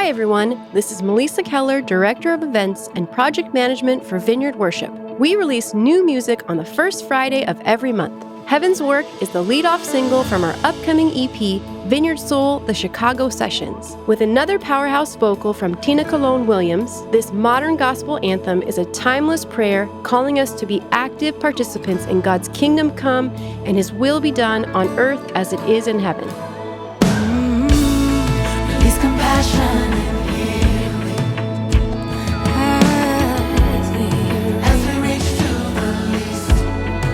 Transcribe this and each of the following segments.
everyone. This is Melissa Keller, Director of Events and Project Management for Vineyard Worship. We release new music on the first Friday of every month. Heaven's Work is the lead-off single from our upcoming EP, Vineyard Soul, The Chicago Sessions. With another powerhouse vocal from Tina Colón Williams, this modern gospel anthem is a timeless prayer calling us to be active participants in God's kingdom come and His will be done on earth as it is in heaven. Release compassion and healing as we reach to the least,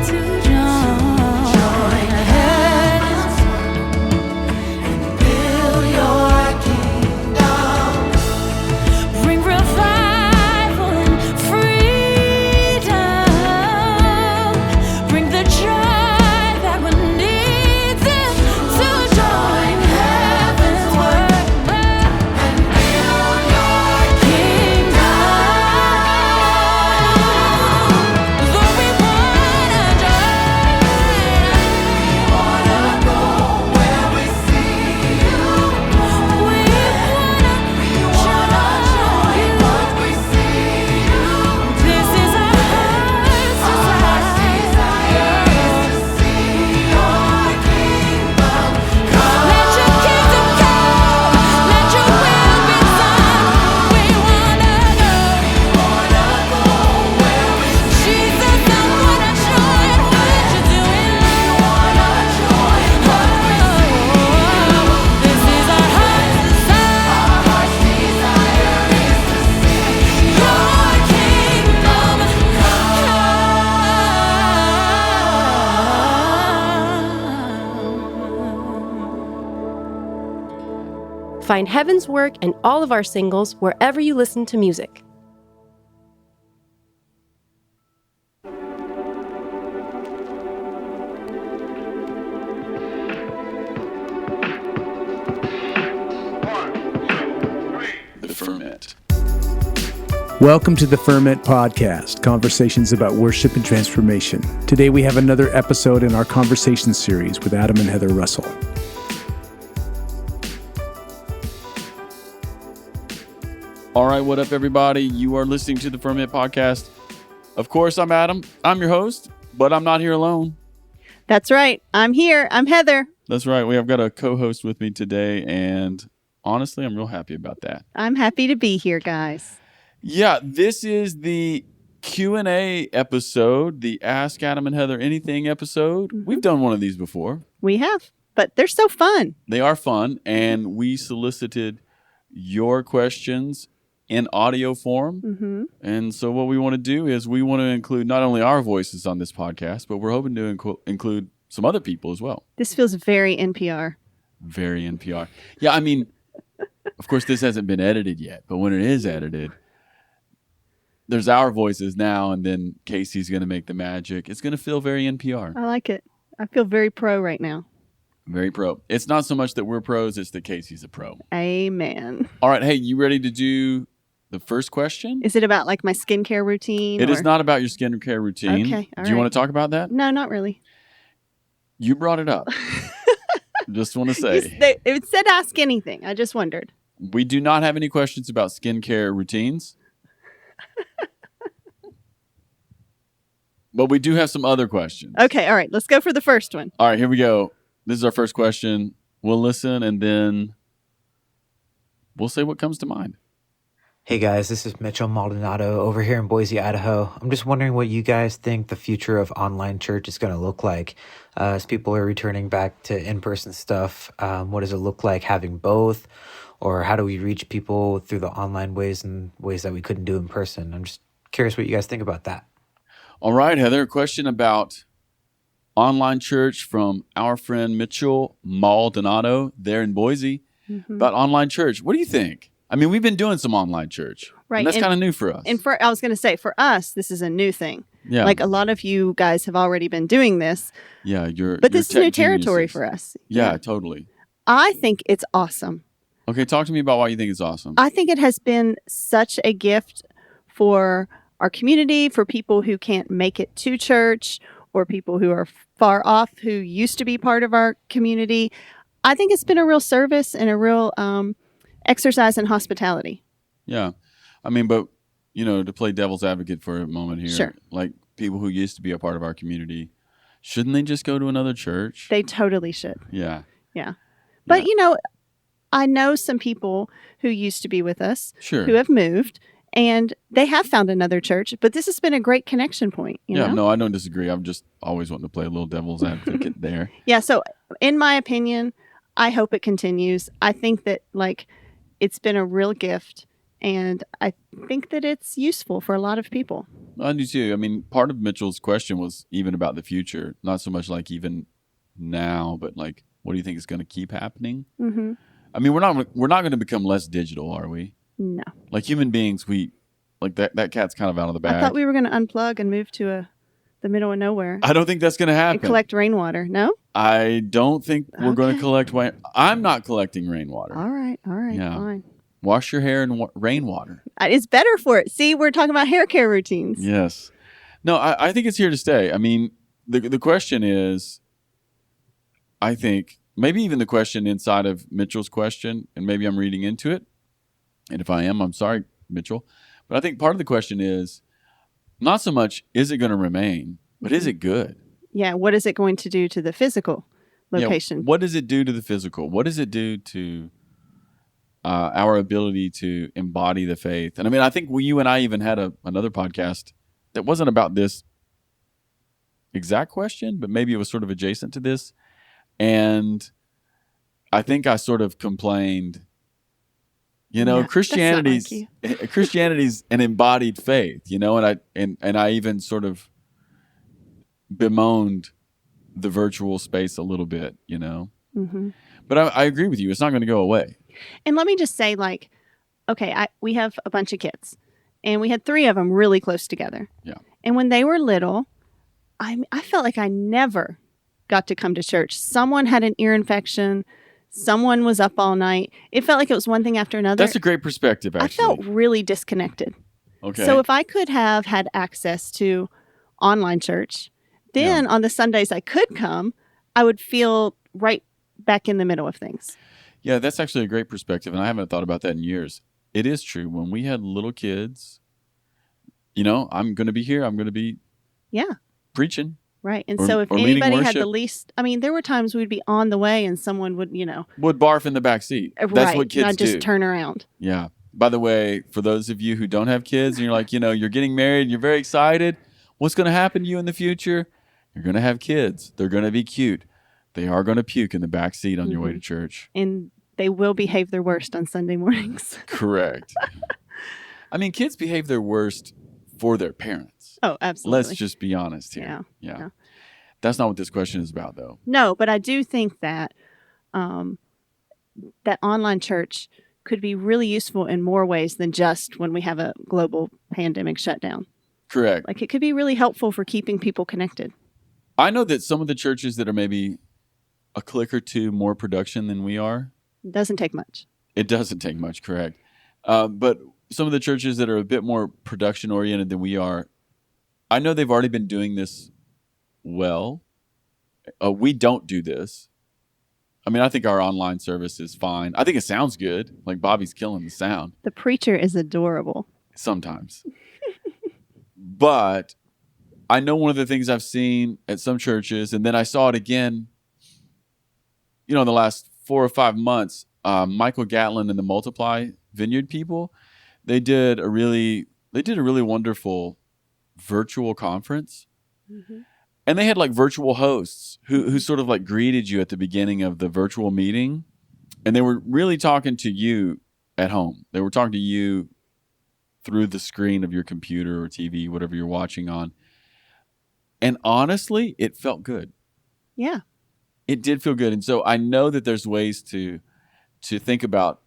to join heaven's and build your kingdom. Bring revival and freedom. Bring the joy that we need them to join heaven's work and build your kingdom. Lord, we wanna join. We wanna go where we see you. We wanna join what we see you. This is our heart's desire is to see your kingdom come. Let your kingdom come. Let your will be done. We wanna go where we see Jesus, I wanna join what you're doing. We wanna join what we see. This is our heart's desire. Our heart's desire is to see your kingdom come. Find Heaven's Work and all of our singles wherever you listen to music. The Ferment. Welcome to the Ferment Podcast, conversations about worship and transformation. Today we have another episode in our conversation series with Adam and Heather Russell. All right, what up, everybody? You are listening to the Ferment Podcast. Of course, I'm Adam. I'm your host, but I'm not here alone. That's right. I'm here. I'm Heather. That's right. We have got a co-host with me today, and honestly, I'm real happy about that. I'm happy to be here, guys. Yeah, this is the Q&A episode, the Ask Adam and Heather Anything episode. We've done one of these before. We have, but they're so fun. They are fun, and we solicited your questions in audio form. And so what we want to do is we want to include not only our voices on this podcast, but we're hoping to include some other people as well. This feels very NPR. Very NPR. Yeah, I mean, of course, this hasn't been edited yet, but when it is edited, there's our voices now, and then Casey's going to make the magic. It's going to feel very NPR. I like it. I feel very pro right now. Very pro. It's not so much that we're pros, it's that Casey's a pro. Amen. All right, hey, you ready to do the first question? Is it about like my skincare routine? It is not about your skincare routine. Okay, all Do you right. want to talk about that? No, not really. You brought it up. Just want to say. It said ask anything. I just wondered. We do not have any questions about skincare routines. But we do have some other questions. Okay, all right. Let's go for the first one. All right, here we go. This is our first question. We'll listen and then we'll say what comes to mind. Hey guys, this is Mitchell Maldonado over here in Boise, Idaho. I'm just wondering what you guys think the future of online church is going to look like as people are returning back to in-person stuff. What does it look like having both? Or how do we reach people through the online ways and ways that we couldn't do in person? I'm just curious what you guys think about that. All right, Heather, a question about online church from our friend Mitchell Maldonado there in Boise about online church. What do you think? I mean, we've been doing some online church. Right. And that's kind of new for us. And I was going to say, for us, this is a new thing. Yeah. Like a lot of you guys have already been doing this. Yeah, but this is new territory for us. Yeah, totally. I think it's awesome. Okay, talk to me about why you think it's awesome. I think it has been such a gift for our community, for people who can't make it to church or people who are far off who used to be part of our community. I think it's been a real service and a real exercise and hospitality. Yeah. I mean, but, to play devil's advocate for a moment here, Sure. like people who used to be a part of our community, shouldn't they just go to another church? They totally should. Yeah. Yeah. But, Yeah. I know some people who used to be with us Sure. who have moved and they have found another church, but this has been a great connection point. You know? No, I don't disagree. I'm just always wanting to play a little devil's advocate there. Yeah. So, in my opinion, I hope it continues. I think that, it's been a real gift, and I think that it's useful for a lot of people. I do too. I mean, part of Mitchell's question was even about the future, not so much like even now, but like, what do you think is going to keep happening? Mm-hmm. I mean, we're not going to become less digital, are we? No. Like human beings, that cat's kind of out of the bag. I thought we were going to unplug and move to the middle of nowhere I don't think that's going to happen. and collect rainwater. No? I don't think we're going to Okay. collect I'm not collecting rainwater. All right. Yeah. Fine. Wash your hair in rainwater. It's better for it. See, we're talking about hair care routines. Yes. No, I think it's here to stay. I mean, the question is, I think, maybe even the question inside of Mitchell's question, and maybe I'm reading into it. And if I am, I'm sorry, Mitchell. But I think part of the question is not so much, is it going to remain, but is it good? Yeah. What is it going to do to the physical location? Yeah, what does it do to the physical? What does it do to our ability to embody the faith? And I mean, I think you and I even had another podcast that wasn't about this exact question, but maybe it was sort of adjacent to this. And I think I sort of complained, Yeah, Christianity's that's not like Christianity's an embodied faith, and I even sort of bemoaned the virtual space a little bit, Mm-hmm. But I agree with you. It's not going to go away. And let me just say, we have a bunch of kids, and we had 3 of them really close together. Yeah. And when they were little, I felt like I never got to come to church. Someone had an ear infection. Someone was up all night. It felt like it was one thing after another. That's a great perspective, actually. I felt really disconnected. Okay. So if I could have had access to online church, then on the Sundays I could come, I would feel right back in the middle of things. Yeah, that's actually a great perspective, and I haven't thought about that in years. It is true. When we had little kids, I'm going to be here. I'm going to be preaching. Right. And Or- so if or leading anybody had the worship. least, there were times we'd be on the way and someone would, Would barf in the back seat. That's right, what kids and I'd just do. turn around. Yeah. By the way, for those of you who don't have kids and you're like, you're getting married, you're very excited. What's going to happen to you in the future? You're going to have kids. They're going to be cute. They are going to puke in the back seat on your way to church. And they will behave their worst on Sunday mornings. Correct. I mean, kids behave their worst for their parents. Oh, absolutely. Let's just be honest here. Yeah. That's not what this question is about, though. No, but I do think that that online church could be really useful in more ways than just when we have a global pandemic shutdown. Correct. It could be really helpful for keeping people connected. I know that some of the churches that are maybe a click or two more production than we are, It doesn't take much. it doesn't take much, correct. But some of the churches that are a bit more production oriented than we are, I know they've already been doing this well. We don't do this. I mean, I think our online service is fine. I think it sounds good. Like Bobby's killing the sound The preacher is adorable. sometimes. But I know one of the things I've seen at some churches, and then I saw it again, in the last 4 or 5 months, Michael Gatlin and the Multiply Vineyard people, they did a really wonderful virtual conference. Mm-hmm. And they had like virtual hosts who sort of like greeted you at the beginning of the virtual meeting. And they were really talking to you at home. They were talking to you through the screen of your computer or TV, whatever you're watching on. And honestly, it felt good. Yeah. It did feel good. And so I know that there's ways to think about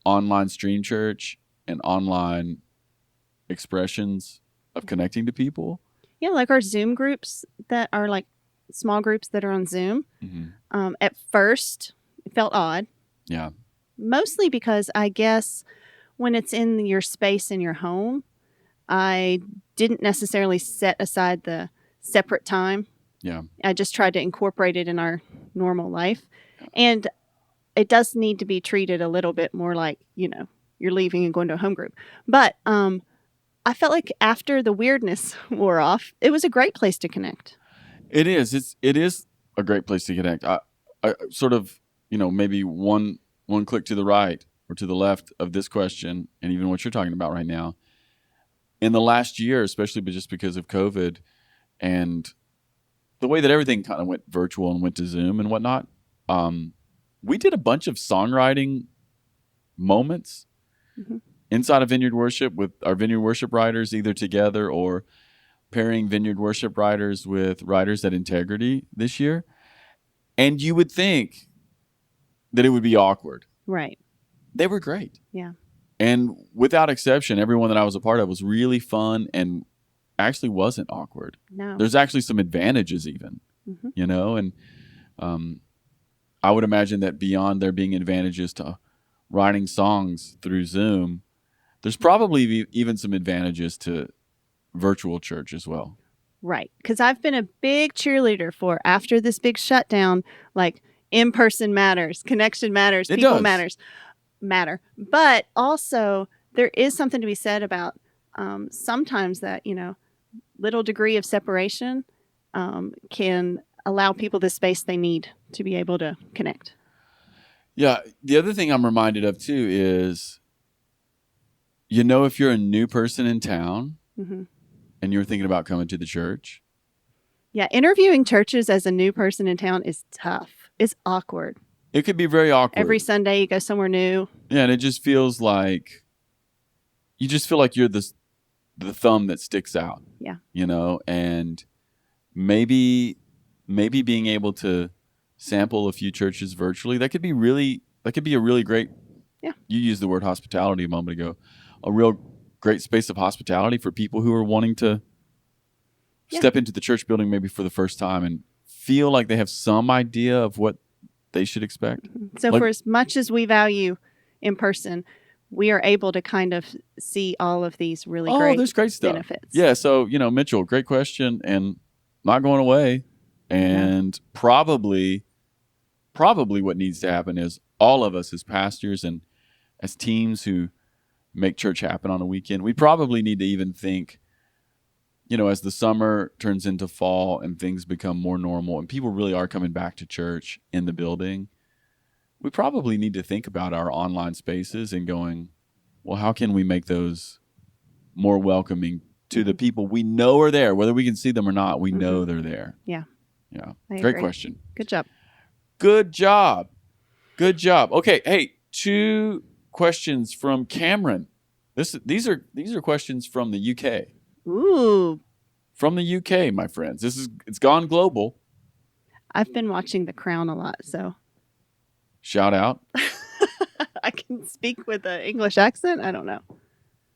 online stream church and online expressions of connecting to people. Yeah, like our Zoom groups that are like small groups that are on Zoom. Mm-hmm. At first, it felt odd. Yeah. Mostly because I guess when it's in your space in your home, I didn't necessarily set aside the separate time. Yeah. I just tried to incorporate it in our normal life. And it does need to be treated a little bit more like, you're leaving and going to a home group. But I felt like after the weirdness wore off, it was a great place to connect. It is. It is a great place to connect. I sort of, maybe one click to the right or to the left of this question, and even what you're talking about right now. In the last year, especially just because of COVID and the way that everything kind of went virtual and went to Zoom and whatnot, we did a bunch of songwriting moments inside of Vineyard Worship with our Vineyard Worship writers, either together or pairing Vineyard Worship writers with writers at Integrity this year. And you would think that it would be awkward. Right. They were great. Yeah. And without exception, everyone that I was a part of was really fun and actually wasn't awkward. No. There's actually some advantages even, and I would imagine that beyond there being advantages to writing songs through Zoom, there's probably even some advantages to virtual church as well. Right. Because I've been a big cheerleader for, after this big shutdown, like, in-person matters, connection matters, It people does. matter. But also, there is something to be said about sometimes that, little degree of separation can allow people the space they need to be able to connect. Yeah. The other thing I'm reminded of too is, if you're a new person in town and you're thinking about coming to the church. Yeah. Interviewing churches as a new person in town is tough. It's awkward. It could be very awkward. Every Sunday you go somewhere new. Yeah, and it just feels like you just feel like you're the thumb that sticks out. Yeah. And maybe being able to sample a few churches virtually, that could be a really great. Yeah. You used the word hospitality a moment ago. A real great space of hospitality for people who are wanting to step into the church building maybe for the first time and feel like they have some idea of what they should expect. So for as much as we value in person, we are able to kind of see all of these really there's great stuff. benefits. Yeah. So, Mitchell, great question, and not going away. And probably what needs to happen is all of us as pastors and as teams who make church happen on a weekend, we probably need to even think, as the summer turns into fall and things become more normal and people really are coming back to church in the building, we probably need to think about our online spaces and going, well, how can we make those more welcoming to the people we know are there, whether we can see them or not? We know they're there. Yeah. Yeah. I Great agree. question. Good job. Good job. Good job. Okay. Hey, 2 questions from Cameron. These are questions from the UK. Ooh. From the UK, my friends. It's gone global. I've been watching The Crown a lot, so Shout out. I can speak with an English accent. I don't know.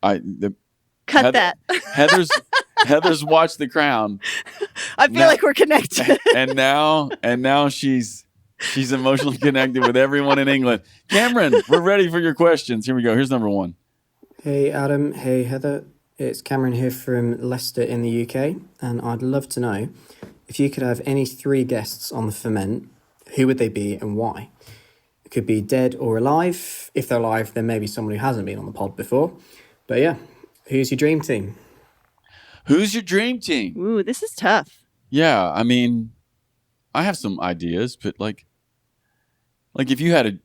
Heather- Cut that. Heather's watched The Crown, I feel like we're connected. and now she's emotionally connected with everyone in England. Cameron, we're ready for your questions. Here we go. Here's number 1. Hey Adam, hey Heather. It's Cameron here from Leicester in the UK, and I'd love to know if you could have any 3 guests on the Ferment, who would they be and why? It could be dead or alive. If they're alive, then maybe someone who hasn't been on the pod before. But yeah, who's your dream team? Who's your dream team? Ooh, this is tough. Yeah, I mean, I have some ideas, but like if you had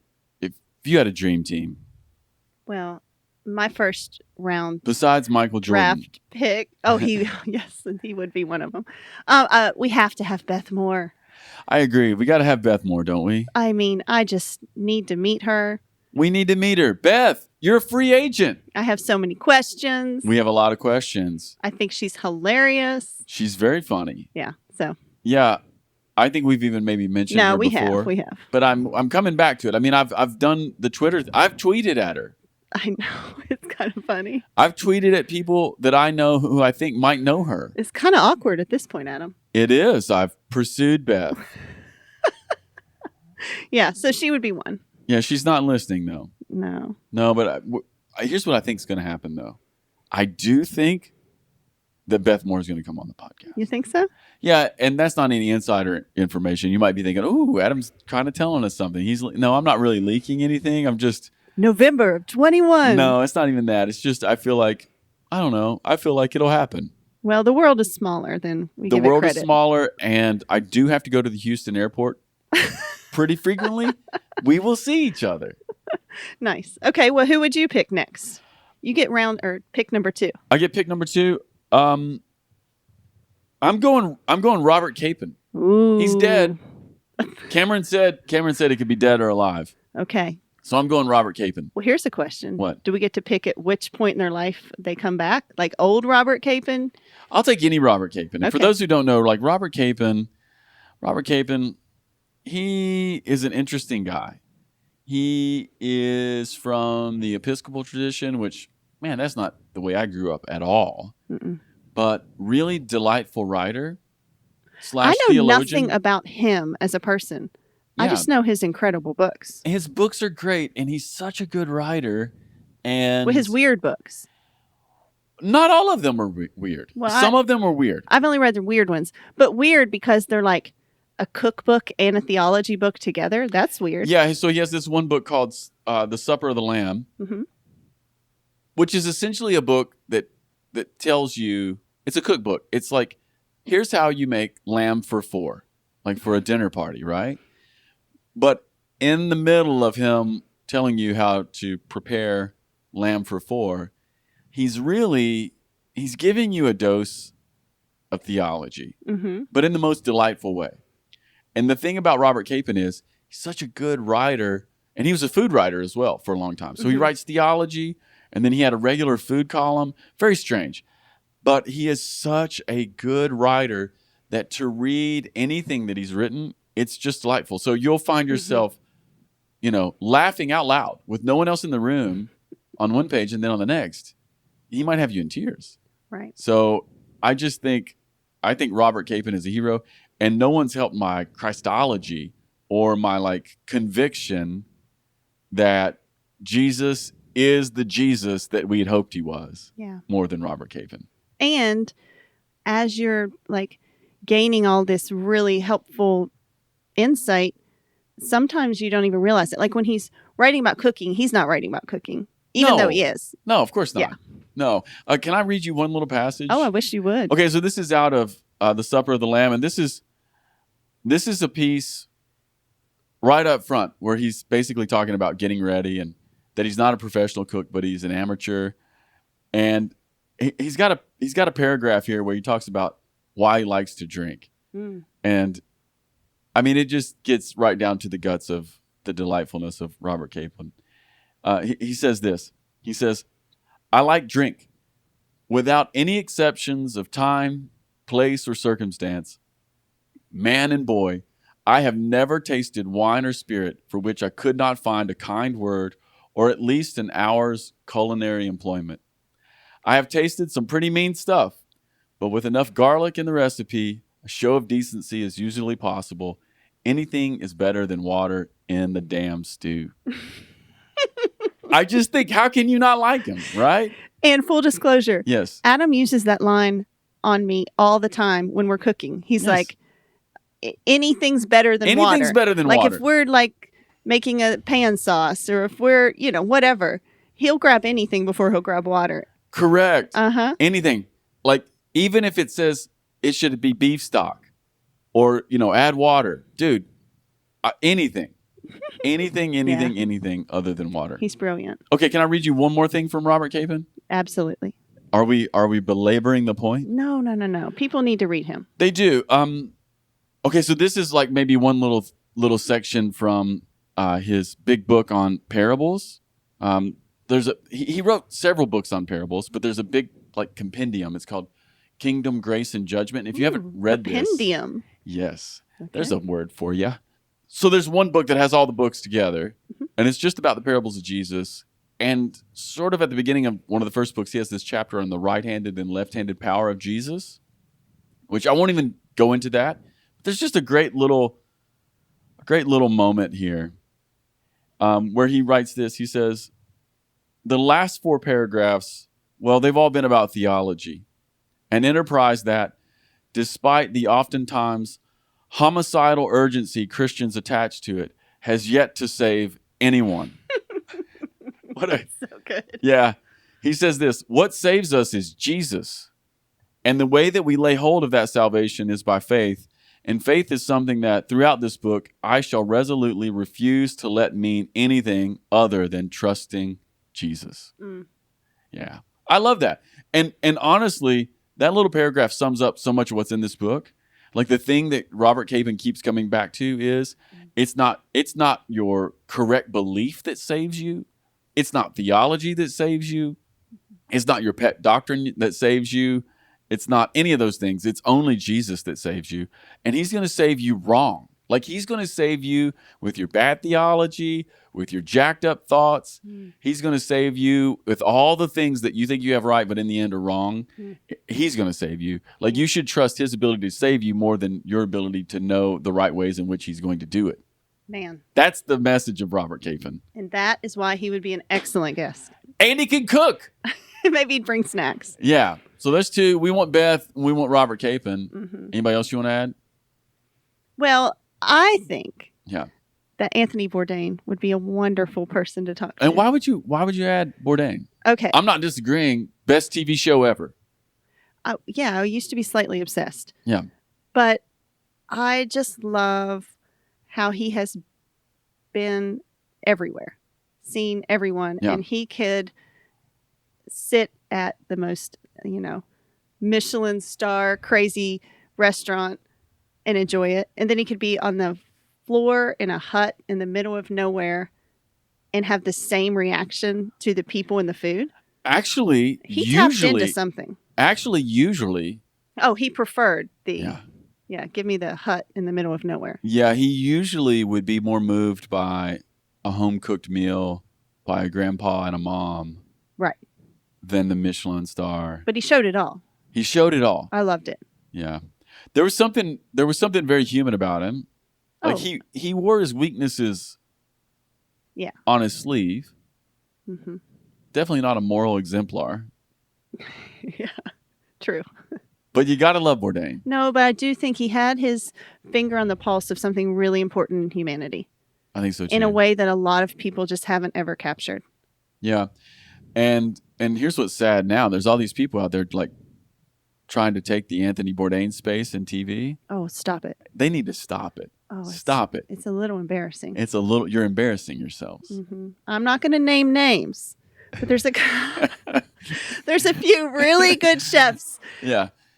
a dream team Well, my first round besides Michael Jordan. draft pick. Oh, yes, he would be one of them. We have to have Beth Moore. I agree. We got to have Beth Moore, don't we? I mean, I just need to meet her. We need to meet her. Beth, you're a free agent. I have so many questions. We have a lot of questions. I think she's hilarious. She's very funny. Yeah. So Yeah, I think we've even maybe mentioned her before. we have. But I'm coming back to it. I mean, I've done the Twitter. I've tweeted at her. I know, it's kind of funny. I've tweeted at people that I know who I think might know her. It's kind of awkward at this point, Adam. It is. I've pursued Beth. Yeah, so she would be one. Yeah, she's not listening though. No. No, but here's what I think is going to happen though. I do think that Beth Moore is going to come on the podcast. You think so? Yeah, and that's not any insider information. You might be thinking, "Ooh, Adam's kind of telling us something." No, I'm not really leaking anything. I'm just November of 21. no, it's not even that. It's just I feel like I don't know. I feel like it'll happen. Well, the world is smaller than we The give it world credit. is smaller, and I do have to go to the Houston airport pretty frequently. We will see each other. Nice. Okay, well, who would you pick next? You get pick number 2. I get pick number 2. I'm going Robert Capon. Ooh. He's dead. Cameron said it could be dead or alive. Okay. So I'm going Robert Capon. Well, here's a question. What? Do we get to pick at which point in their life they come back? Like old Robert Capon? I'll take any Robert Capon. And for Okay. those who don't know, like Robert Capon, he is an interesting guy. He is from the Episcopal tradition, which, man, that's not the way I grew up at all. Mm-mm. But really delightful writer / I know theologian. nothing about him as a person. I Yeah. just know his incredible books. His books are great, and he's such a good writer. And Well, his weird books. not all of them are weird. Well, Some of them are weird. I've only read the weird ones, but weird because they're like a cookbook and a theology book together. That's weird. Yeah, so he has this one book called The Supper of the Lamb, Mhm. which is essentially a book that tells you, it's a cookbook. It's like, here's how you make lamb for 4, like for a dinner party, right? But in the middle of him telling you how to prepare lamb for 4, he's giving you a dose of theology, Mm-hmm. but in the most delightful way. And the thing about Robert Capon is he's such a good writer, and he was a food writer as well for a long time. So he writes theology, and then he had a regular food column. Very strange. But he is such a good writer that to read anything that he's written, it's just delightful. So you'll find yourself, laughing out loud with no one else in the room on one page, and then on the next, he might have you in tears. Right. So I think Robert Capon is a hero, and no one's helped my Christology or my conviction that Jesus is the Jesus that we had hoped he was, Yeah. more than Robert Capon. And as you're gaining all this really helpful insight, sometimes you don't even realize it. Like when he's writing about cooking, he's not writing about cooking, even No. though he is. No, of course not. Yeah. No. Can I read you one little passage? Oh, I wish you would. Okay, so this is out of The Supper of the Lamb, and this is a piece right up front where he's basically talking about getting ready and that he's not a professional cook, but he's an amateur. And he's got a paragraph here where he talks about why he likes to drink. Mm. And I mean, it just gets right down to the guts of the delightfulness of Robert Capon. He says this. He says, "I like drink without any exceptions of time, place, or circumstance. Man and boy, I have never tasted wine or spirit for which I could not find a kind word or at least an hour's culinary employment. I have tasted some pretty mean stuff, but with enough garlic in the recipe, a show of decency is usually possible. Anything is better than water in the damn stew." I just think, how can you not like him, right? And full disclosure, Yes. Adam uses that line on me all the time when we're cooking. He's Yes. like, anything's better than water. Anything's better than like water. if we're making a pan sauce or if we're, whatever, he'll grab anything before he'll grab water. Correct. Uh-huh. Anything. Like, even if it says it should be beef stock or, add water. Dude, anything. Anything other than water. He's brilliant. Okay, can I read you one more thing from Robert Capon? Absolutely. Are we belaboring the point? No. People need to read him. They do. Okay, so this is maybe one little section from his big book on parables. He wrote several books on parables, but there's a big compendium. It's called Kingdom, Grace, and Judgment. If you haven't read this, Compendium. yes, Okay. there's a word for you. So there's one book that has all the books together, and it's just about the parables of Jesus. And sort of at the beginning of one of the first books, he has this chapter on the right-handed and left-handed power of Jesus, which I won't even go into that. But there's just a great little moment here where he writes this. He says, the last 4 paragraphs, well, they've all been about theology. An enterprise that, despite the oftentimes homicidal urgency Christians attach to it, has yet to save anyone. So good. Yeah. He says this, what saves us is Jesus. And the way that we lay hold of that salvation is by faith. And faith is something that throughout this book, I shall resolutely refuse to let mean anything other than trusting Jesus. Yeah. I love that. And honestly, that little paragraph sums up so much of what's in this book. Like the thing that Robert Capon keeps coming back to is it's not your correct belief that saves you. It's not theology that saves you. It's not your pet doctrine that saves you. It's not any of those things. It's only Jesus that saves you. And he's going to save you wrong. Like he's going to save you with your bad theology, with your jacked up thoughts. He's going to save you with all the things that you think you have right, but in the end are wrong. He's going to save you. Like you should trust his ability to save you more than your ability to know the right ways in which he's going to do it. Man. That's the message of Robert Capon. And that is why he would be an excellent guest. And he can cook. Maybe he'd bring snacks. Yeah. So there's two. We want Beth. And we want Robert Capon. Anybody else you want to add? Well, I think Yeah. that Anthony Bourdain would be a wonderful person to talk to. And why would you add Bourdain? Okay. I'm not disagreeing. Best TV show ever. Yeah, I used to be slightly obsessed. Yeah. But I just love how he has been everywhere, seen everyone, Yeah. and he could sit at the most, Michelin star crazy restaurant and enjoy it. And then he could be on the floor in a hut in the middle of nowhere and have the same reaction to the people and the food. Actually, He tapped into something. Usually. Oh, he preferred the, Yeah. give me the hut in the middle of nowhere. Yeah, he usually would be more moved by a home-cooked meal by a grandpa and a mom. Right. Than the Michelin star. But he showed it all. He showed it all. I loved it. Yeah. There was something very human about him. Like he wore his weaknesses on his sleeve. Mm-hmm. Definitely not a moral exemplar. Yeah. True. But you got to love Bourdain. No, but I do think he had his finger on the pulse of something really important in humanity. I think so too. In a way that a lot of people just haven't ever captured. Yeah. And here's what's sad now. There's all these people out there like trying to take the Anthony Bourdain space in TV. Oh, stop it. They need to stop it. Oh, stop it. It's a little embarrassing. You're embarrassing yourselves. Mm-hmm. I'm not going to name names, but there's a few really good chefs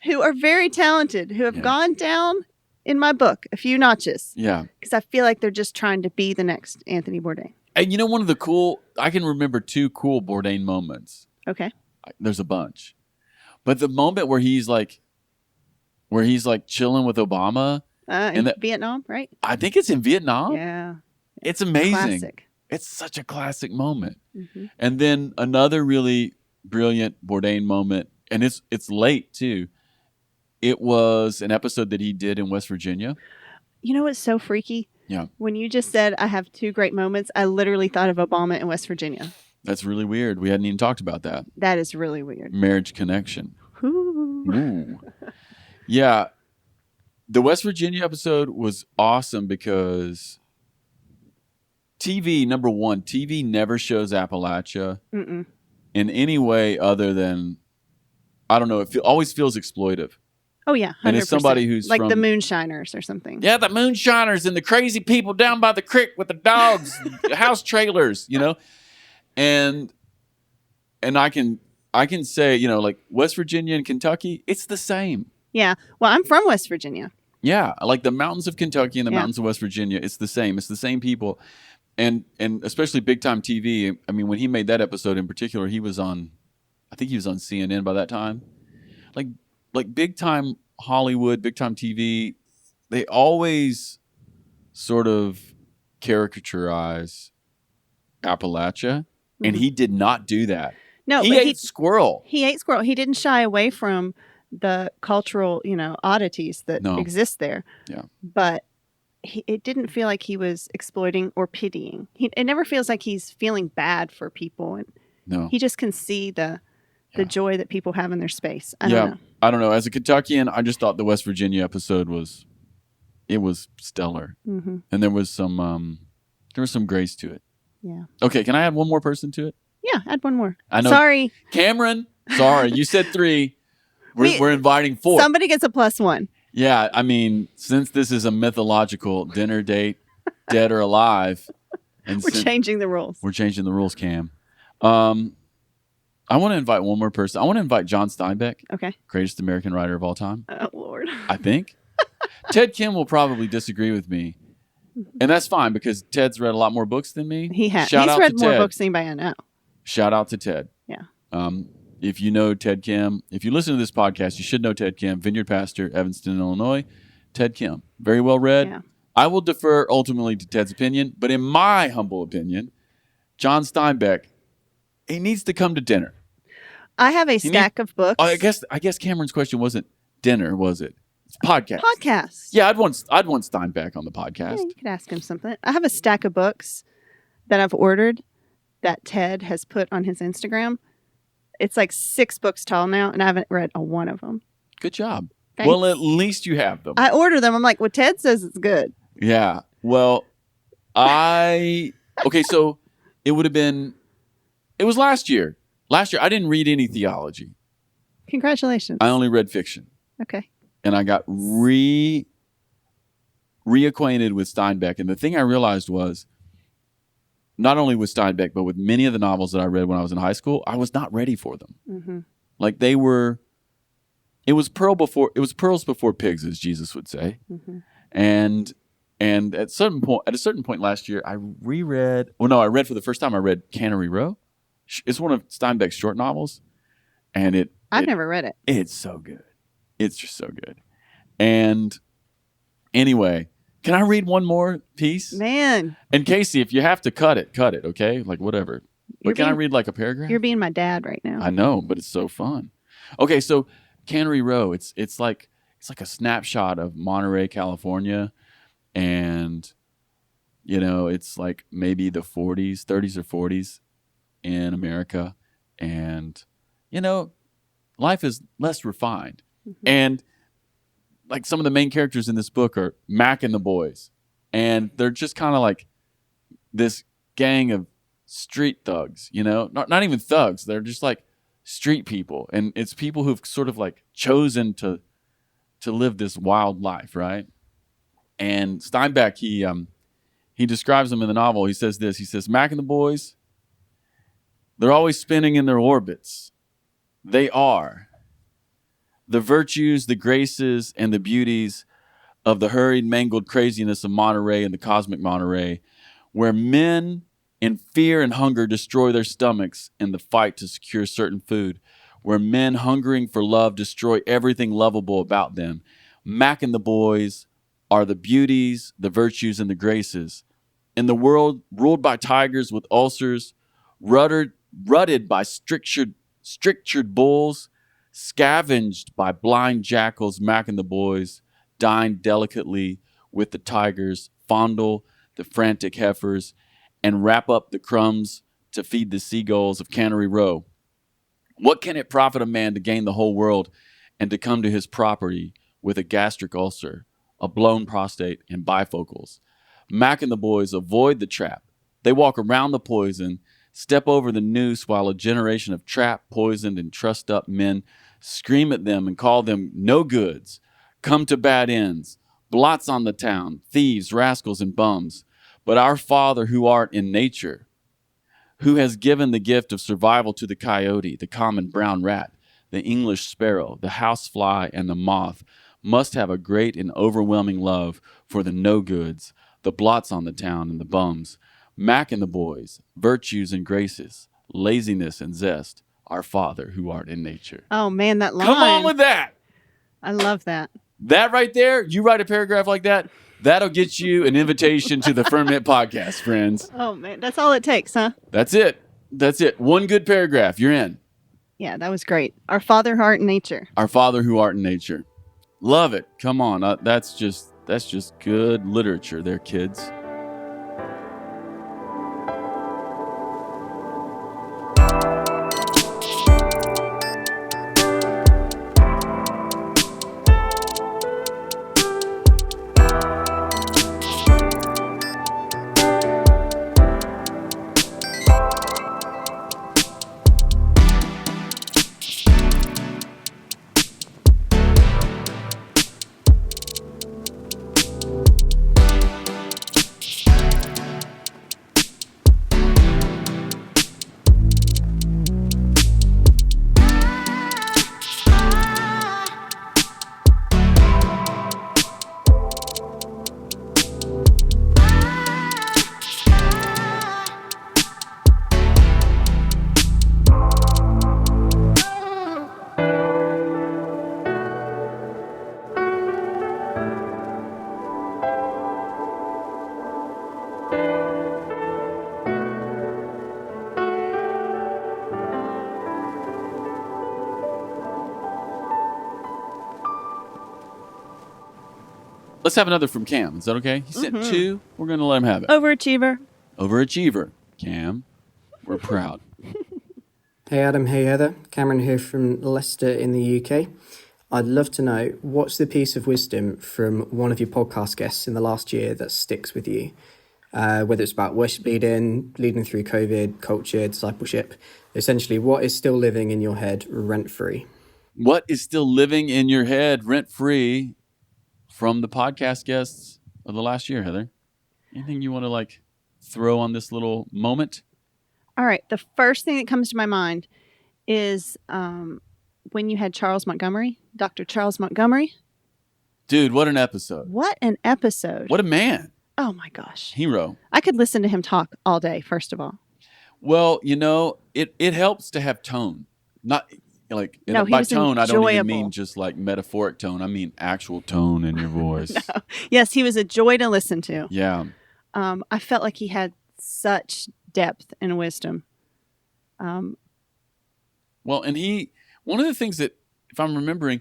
who are very talented, who have gone down in my book a few notches. Yeah. Because I feel like they're just trying to be the next Anthony Bourdain. And I can remember two cool Bourdain moments. Okay. There's a bunch. But the moment where he's like chilling with Obama. In Vietnam, right? I think it's in Vietnam. Yeah. It's amazing. Classic. It's such a classic moment. Mm-hmm. And then another really brilliant Bourdain moment, and it's late too. It was an episode that he did in West Virginia. You know what's so freaky? Yeah. When you just said, I have two great moments, I literally thought of Obama in West Virginia. That's really weird. We hadn't even talked about that. That is really weird. Marriage connection. Ooh. Ooh. Yeah. The West Virginia episode was awesome because TV, number one, TV never shows Appalachia in any way other than, I don't know, it always feels exploitive. Oh, yeah. 100%. And it's somebody who's like from the Moonshiners or something. Yeah, the Moonshiners and the crazy people down by the creek with the dogs, house trailers, And I can say, like West Virginia and Kentucky, it's the same. Yeah. Well, I'm from West Virginia. Yeah, like the mountains of Kentucky and the mountains of West Virginia, it's the same. It's the same people. And especially Big Time TV. I mean, when he made that episode in particular, I think he was on CNN by that time. Like Big Time Hollywood, Big Time TV, they always sort of caricaturize Appalachia, and he did not do that. No, he ate squirrel. He ate squirrel. He didn't shy away from the cultural, oddities that exist there. Yeah. But it didn't feel like he was exploiting or pitying. It never feels like he's feeling bad for people. And no. he just can see the the joy that people have in their space. I don't know. I don't know. As a Kentuckian, I just thought the West Virginia episode was stellar, Mm-hmm. and there was some grace to it. Yeah. Okay, can I add one more person to it? Yeah. Add one more. I know. Sorry. Cameron. Sorry, you said 3. We're inviting 4. Somebody gets a +1. Yeah, I mean, since this is a mythological dinner date, dead or alive, and We're changing the rules. We're changing the rules, Cam. I want to invite one more person. I want to invite John Steinbeck, Okay. greatest American writer of all time. Oh, Lord. I think. Ted Kim will probably disagree with me, and that's fine because Ted's read a lot more books than me. He has. Shout He's out read to more Ted. books than anybody I know. Shout out to Ted. Yeah. If you know Ted Kim, if you listen to this podcast, you should know Ted Kim, vineyard pastor, Evanston, Illinois. Ted Kim, very well read. Yeah. I will defer ultimately to Ted's opinion, but in my humble opinion, John Steinbeck, he needs to come to dinner. I have a stack of books. I guess Cameron's question wasn't dinner, was it? It's podcast. Podcasts. Yeah, I'd want Steinbeck on the podcast. Yeah, you could ask him something. I have a stack of books that I've ordered that Ted has put on his Instagram. It's like 6 books tall now, and I haven't read a one of them. Good job. Thanks. Well, at least you have them. I order them. I'm like, well, Ted says it's good. Yeah. Well, okay, so it was last year. Last year, I didn't read any theology. Congratulations. I only read fiction. Okay. And I got reacquainted with Steinbeck. And the thing I realized was, not only with Steinbeck, but with many of the novels that I read when I was in high school, I was not ready for them. Mm-hmm. Like it was pearls before pigs, as Jesus would say. Mm-hmm. And at a certain point last year, I read for the first time, I read Cannery Row. It's one of Steinbeck's short novels. And I've never read it. It's so good. It's just so good. And anyway, can I read one more piece? Man. And Casey, if you have to cut it, okay? Like whatever. But can I read like a paragraph? You're being my dad right now. I know, but it's so fun. Okay, so Cannery Row, it's like a snapshot of Monterey, California, and it's like maybe the 30s or 40s in America, and life is less refined. Mm-hmm. And like some of the main characters in this book are Mac and the boys, and they're just kind of like this gang of street thugs, not even thugs. They're just like street people, and it's people who've sort of like chosen to live this wild life, right? And Steinbeck, he describes them in the novel. He says this. He says, Mac and the boys, they're always spinning in their orbits. They are the virtues, the graces, and the beauties of the hurried, mangled craziness of Monterey and the cosmic Monterey, where men in fear and hunger destroy their stomachs in the fight to secure certain food, where men hungering for love destroy everything lovable about them. Mac and the boys are the beauties, the virtues, and the graces. In the world ruled by tigers with ulcers, rutted by strictured bulls, scavenged by blind jackals, Mac and the boys dine delicately with the tigers, fondle the frantic heifers, and wrap up the crumbs to feed the seagulls of Cannery Row. What can it profit a man to gain the whole world and to come to his property with a gastric ulcer, a blown prostate, and bifocals? Mac and the boys avoid the trap. They walk around the poison, step over the noose, while a generation of trapped, poisoned, and trussed-up men scream at them and call them no goods, come to bad ends, blots on the town, thieves, rascals, and bums. But our Father who art in nature, who has given the gift of survival to the coyote, the common brown rat, the English sparrow, the housefly, and the moth, must have a great and overwhelming love for the no-goods, the blots on the town, and the bums. Mac and the boys, virtues and graces, laziness and zest, our Father who art in nature. Oh, man, that line. Come on with that. I love that. That right there, you write a paragraph like that, that'll get you an invitation to the Ferment podcast, friends. Oh, man, that's all it takes, huh? That's it. One good paragraph, you're in. Yeah, that was great. Our Father who art in nature. Our Father who art in nature. Love it. Come on. That's just good literature there, kids. let's have another from Cam. Is that okay? He sent 2. We're going to let him have it. Overachiever. Overachiever. Cam, we're proud. Hey Adam, hey Heather. Cameron here from Leicester in the UK. I'd love to know, what's the piece of wisdom from one of your podcast guests in the last year that sticks with you? Whether it's about worship leading through COVID, culture, discipleship. Essentially, what is still living in your head rent-free? What is still living in your head rent-free from the podcast guests of the last year, Heather? Anything you want to throw on this little moment? All right. The first thing that comes to my mind is when you had Charles Montgomery, Dr. Charles Montgomery. Dude, what an episode. What an episode. What a man. Oh, my gosh. Hero. I could listen to him talk all day, first of all. Well, it helps to have tone. Not No, he by was tone, I don't even enjoyable. mean just metaphoric tone. I mean actual tone in your voice. No. Yes, he was a joy to listen to. Yeah. I felt like he had such depth and wisdom. Well, and one of the things that, if I'm remembering,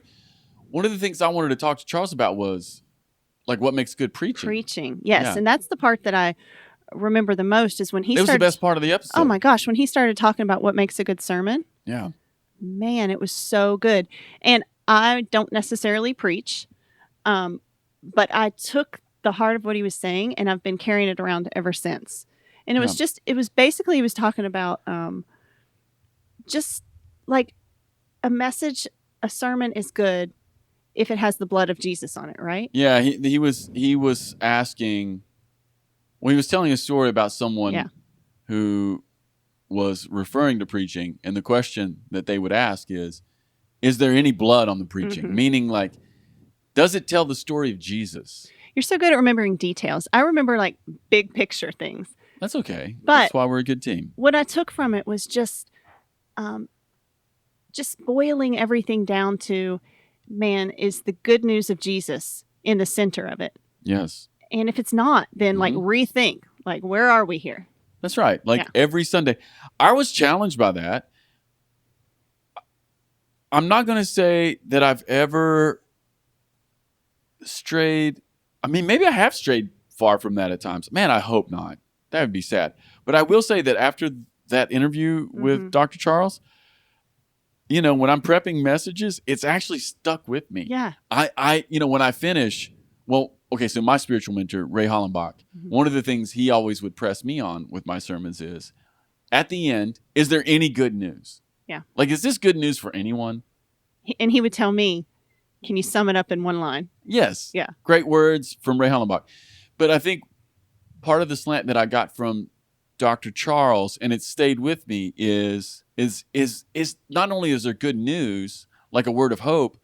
one of the things I wanted to talk to Charles about was what makes good preaching. Preaching, yes. Yeah. And that's the part that I remember the most is when he It was started. the best part of the episode. Oh my gosh, when he started talking about what makes a good sermon, Yeah. man, it was so good. And I don't necessarily preach, but I took the heart of what he was saying and I've been carrying it around ever since. And it was basically, he was talking about just like a message, a sermon is good if it has the blood of Jesus on it, right? Yeah, he was asking. Well, he was telling a story about someone who was referring to preaching, and the question that they would ask is there any blood on the preaching? Mm-hmm. Meaning, does it tell the story of Jesus? You're so good at remembering details. I remember big picture things. That's okay. But that's why we're a good team. What I took from it was just boiling everything down to, man, is the good news of Jesus in the center of it? Yes. And if it's not, then rethink, where are we here? That's right. Every Sunday. I was challenged by that. I'm not going to say that I've ever strayed. I mean, maybe I have strayed far from that at times. Man, I hope not. That would be sad. But I will say that after that interview with Dr. Charles, when I'm prepping messages, it's actually stuck with me. Yeah. I when I finish, so my spiritual mentor, Ray Hollenbach, one of the things he always would press me on with my sermons is, at the end, is there any good news? Yeah. Is this good news for anyone? And he would tell me, can you sum it up in one line? Yes. Yeah. Great words from Ray Hollenbach. But I think part of the slant that I got from Dr. Charles, and it stayed with me, is not only is there good news, like a word of hope,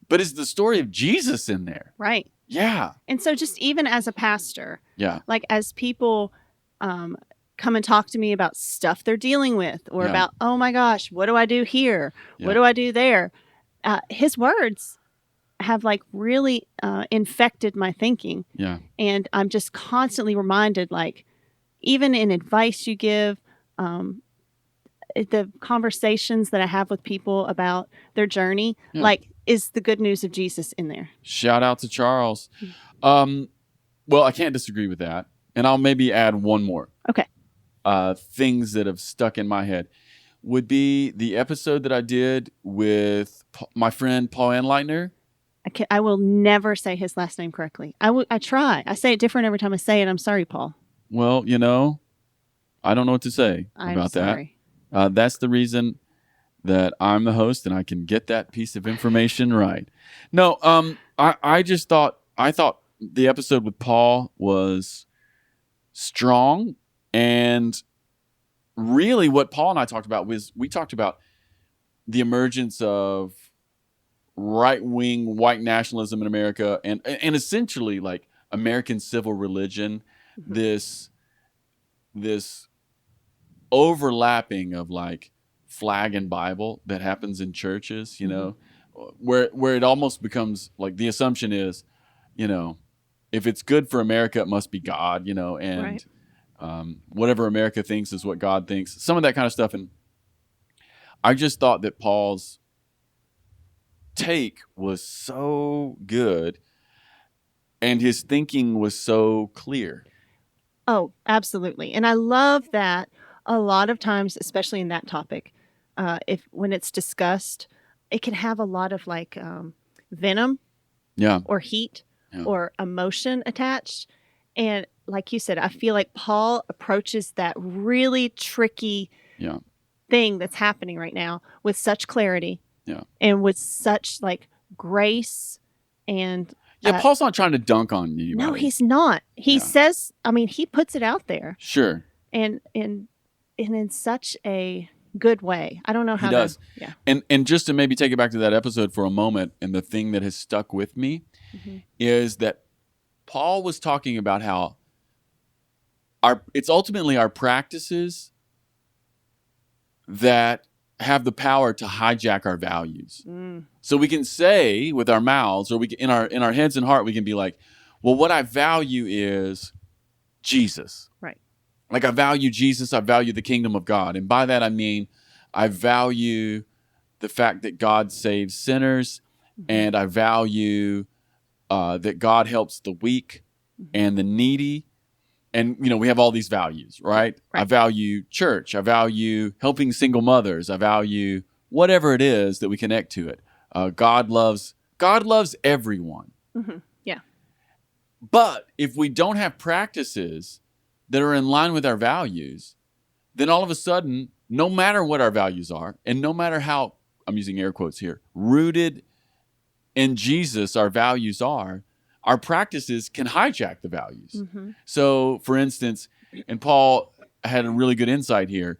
but is the story of Jesus in there. Right. Yeah. And so just even as a pastor, Yeah. As people come and talk to me about stuff they're dealing with or about, oh my gosh, what do I do here? Yeah. What do I do there? His words have really infected my thinking. Yeah. And I'm just constantly reminded, even in advice you give, the conversations that I have with people about their journey, is the good news of Jesus in there? Shout out to Charles. Well, I can't disagree with that. And I'll maybe add one more. Okay. Things that have stuck in my head would be the episode that I did with my friend Paul Anleitner. I will never say his last name correctly. I try. I say it different every time I say it. I'm sorry, Paul. Well, I don't know what to say about sorry. that. That's the reason that I'm the host and I can get that piece of information right. No, I thought the episode with Paul was strong, and really what Paul and I talked about was we talked about the emergence of right-wing white nationalism in America and essentially American civil religion, this overlapping of flag and Bible that happens in churches, where it almost becomes the assumption is, if it's good for America, it must be God, and right. Whatever America thinks is what God thinks, some of that kind of stuff. And I just thought that Paul's take was so good. and his thinking was so clear. Oh, absolutely. And I love that a lot of times, especially in that topic, when it's discussed, it can have a lot of like venom Yeah. or heat Yeah. or emotion attached. And like you said, I feel like Paul approaches that really tricky Yeah. thing that's happening right now with such clarity Yeah. and with such like grace and Yeah, Paul's not trying to dunk on you. no, he's not. He Yeah. says, I mean, he puts it out there Sure. and in such a good way. I don't know how He does. yeah. And just to maybe take it back to that episode for a moment, and the thing that has stuck with me is that Paul was talking about how it's ultimately our practices that have the power to hijack our values. So we can say with our mouths, or we can, in our heads and heart, we can be like, well, what I value is Jesus. Right. Like I value Jesus, I value the kingdom of God. And by that I mean I value the fact that God saves sinners, and I value that God helps the weak and the needy. And, we have all these values, right? I value church. I value helping single mothers. I value whatever it is that we connect to it. God loves everyone. Yeah. But if we don't have practices that are in line with our values, then all of a sudden, no matter what our values are, and no matter how, I'm using air quotes here, rooted in Jesus our values are, our practices can hijack the values. So, for instance, and Paul had a really good insight here,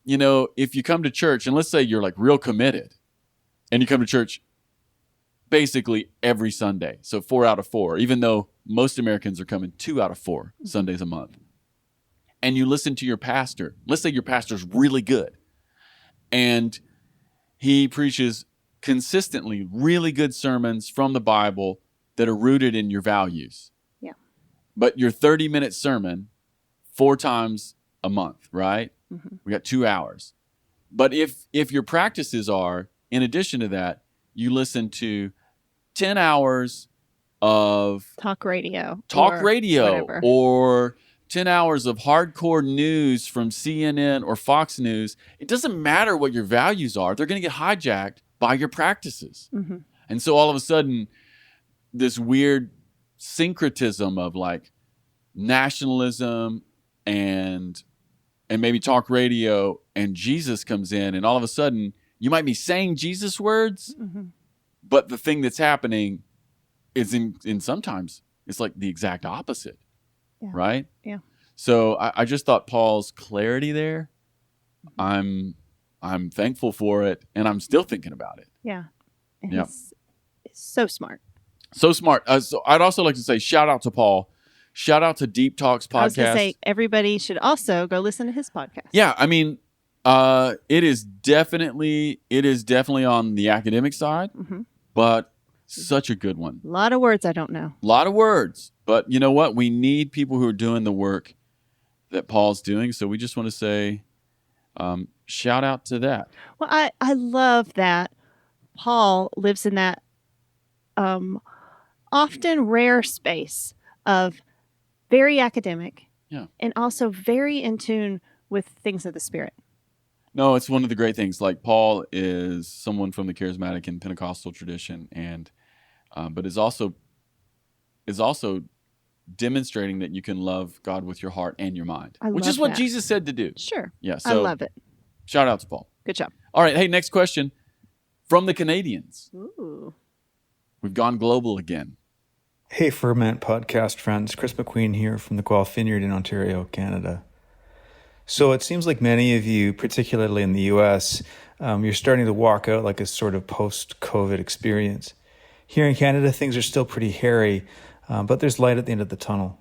if you come to church, and let's say you're like real committed, and you come to church basically every Sunday, so 4 out of 4, even though most Americans are coming 2 out of 4 Sundays a month, and you listen to your pastor, let's say your pastor's really good, and he preaches consistently really good sermons from the Bible that are rooted in your values. Yeah. But your 30-minute sermon 4 times a month, right? We got 2 hours. But if your practices are, in addition to that, you listen to 10 hours of Talk radio. or or 10 hours of hardcore news from CNN or Fox News, it doesn't matter what your values are. They're going to get hijacked by your practices. And so all of a sudden, this weird syncretism of like nationalism and maybe talk radio and Jesus comes in, and all of a sudden you might be saying Jesus words, but the thing that's happening is in sometimes it's like the exact opposite. Yeah. Right? Yeah. So I just thought Paul's clarity there, I'm thankful for it, and I'm still thinking about it. Yeah. And Yeah. he's so smart. So smart. So I'd also like to say shout out to Paul. Shout out to Deep Talks podcast. I was going to say everybody should also go listen to his podcast. Yeah, I mean, it is definitely on the academic side, but such a good one. A lot of words I don't know. A lot of words, but you know what? We need people who are doing the work that Paul's doing. So we just want to say, shout out to that. Well, I love that Paul lives in that often rare space of very academic, and also very in tune with things of the Spirit. No, it's one of the great things. Like Paul is someone from the charismatic and Pentecostal tradition, and but is also demonstrating that you can love God with your heart and your mind, which is what Jesus said to do. Sure. Yeah. I So love it. shout out to Paul. Good job. All right. Hey, next question from the Canadians. Ooh. We've gone global again. Hey, Ferment podcast friends. Chris McQueen here from the Guelph Vineyard in Ontario, Canada. So it seems like many of you, particularly in the U.S., you're starting to walk out like a sort of post-COVID experience. Here in Canada, things are still pretty hairy, but there's light at the end of the tunnel.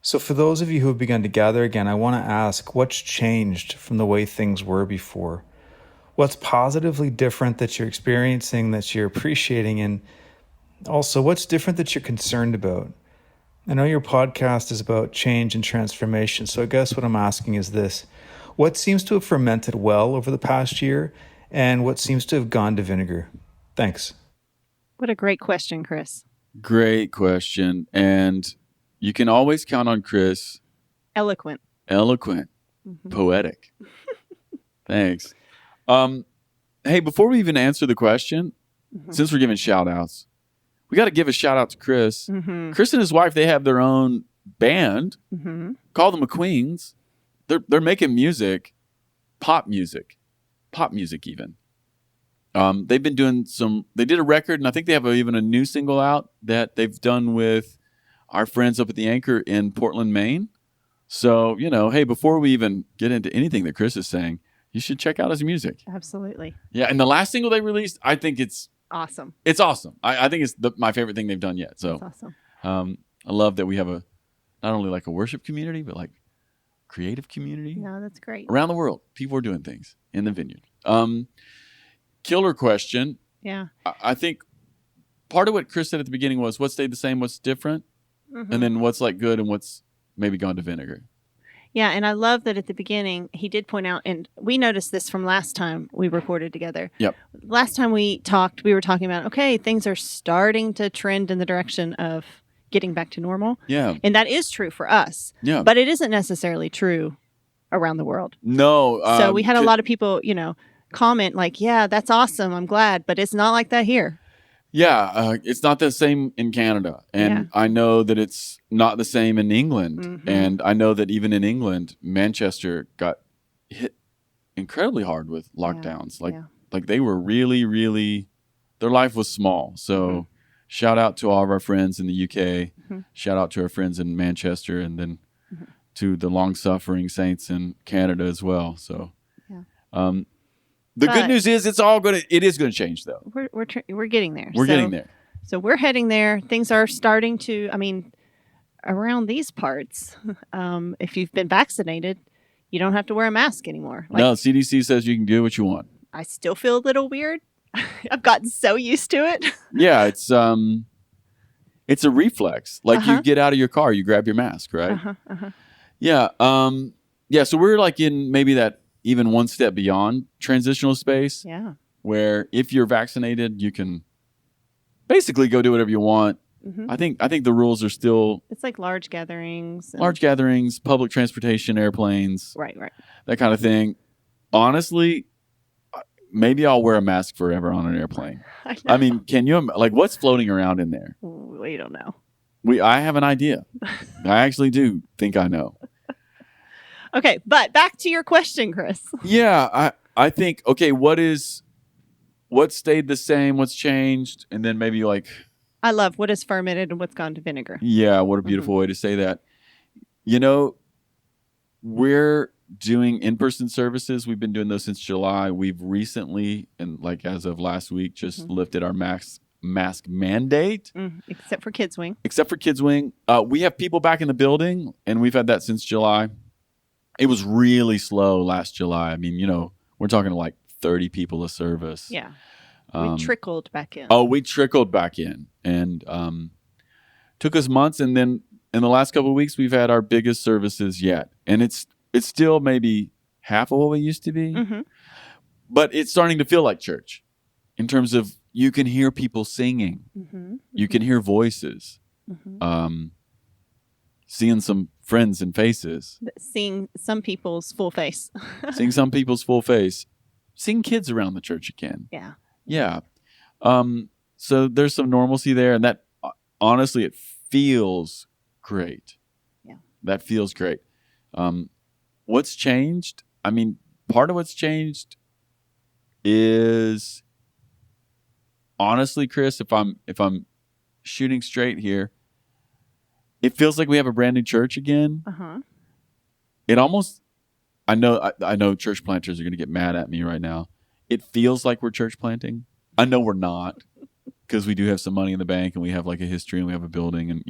So for those of you who have begun to gather again, I want to ask, what's changed from the way things were before? What's positively different that you're experiencing, that you're appreciating, and also what's different that you're concerned about? I know your podcast is about change and transformation, so I guess what I'm asking is this. What seems to have fermented well over the past year, and what seems to have gone to vinegar? Thanks. What a great question, Chris. Great question. And you can always count on Chris. Eloquent. Eloquent. Mhm. Poetic. Thanks. Hey, before we even answer the question, since we're giving shout outs, we got to give a shout out to Chris. Mm-hmm. Chris and his wife, they have their own band Mm-hmm. called the McQueens. They're making music, pop music even. They've been doing they did a record, and I think they have even a new single out that they've done with our friends up at the Anchor in Portland, Maine. So, hey, before we even get into anything that Chris is saying, you should check out his music. Absolutely. Yeah, and the last single they released, I think it's Awesome. awesome. I think it's my favorite thing they've done yet. So That's awesome. I love that we have not only like a worship community, but like creative community No, that's great. around the world. People are doing things in the vineyard. Killer question. Yeah. I think part of what Chris said at the beginning was what stayed the same, what's different, Mhm. and then what's like good and what's maybe gone to vinegar. Yeah, and I love that at the beginning he did point out, and we noticed this from last time we recorded together. Yep. Last time we talked, we were talking about, okay, things are starting to trend in the direction of getting back to normal. Yeah. And that is true for us. Yeah. But it isn't necessarily true around the world. No. So we had a lot of people, comment like, yeah, that's awesome. I'm glad. But it's not like that here. Yeah, it's not the same in Canada. And Yeah. I know that it's not the same in England. Mhm. And I know that even in England, Manchester got hit incredibly hard with lockdowns. Like they were really, really, their life was small. So shout out to all of our friends in the UK. Mhm. Shout out to our friends in Manchester, and then to the long-suffering saints in Canada as well. So Yeah. the But- good news is it is going to change, though. We're getting there. We're getting there. So we're heading there. Things are starting to, around these parts, if you've been vaccinated, you don't have to wear a mask anymore. No, CDC says you can do what you want. I still feel a little weird. I've gotten so used to it. Yeah, it's a reflex. Like Uh-huh. you get out of your car, you grab your mask, right? Uh-huh, uh-huh. Yeah. So we're like in maybe that even one step beyond transitional space, Yeah. where if you're vaccinated, you can basically go do whatever you want. Hmm. I think the rules are still It's like large gatherings. and- large gatherings, public transportation, airplanes, Right. that kind of thing. Honestly, maybe I'll wear a mask forever on an airplane. I mean, can you what's floating around in there? We don't know. I have an idea. I actually do think I know. Okay, but back to your question, Chris. Yeah, I think okay. What stayed the same? What's changed? And then maybe I love what is fermented and what's gone to vinegar. yeah. What a beautiful way to say that. We're doing in-person services. We've been doing those since July. We've recently, and as of last week, just lifted our mask mandate. Except for Kids Wing. Except for Kids Wing. We have people back in the building, and we've had that since July. It was really slow last July. I mean, we're talking like 30 people a service. Yeah. We trickled back in. Oh, we trickled back in, and took us months. And then in the last couple of weeks, we've had our biggest services yet, and it's still maybe half of what we used to be, Mm-hmm. but it's starting to feel like church in terms of you can hear people singing, Mm-hmm. you can hear voices, Mm-hmm. seeing some friends and faces, Seeing some people's full face. seeing some people's full face, seeing kids around the church again. Yeah. Yeah. So there's some normalcy there, and that honestly, it feels great. Yeah. That feels great. What's changed? I mean, part of what's changed is honestly, Chris, if I'm shooting straight here, it feels like we have a brand new church again. Uh-huh. It almost, I know church planters are going to get mad at me right now. It feels like we're church planting. I know we're not, because we do have some money in the bank, and we have a history, and we have a building, and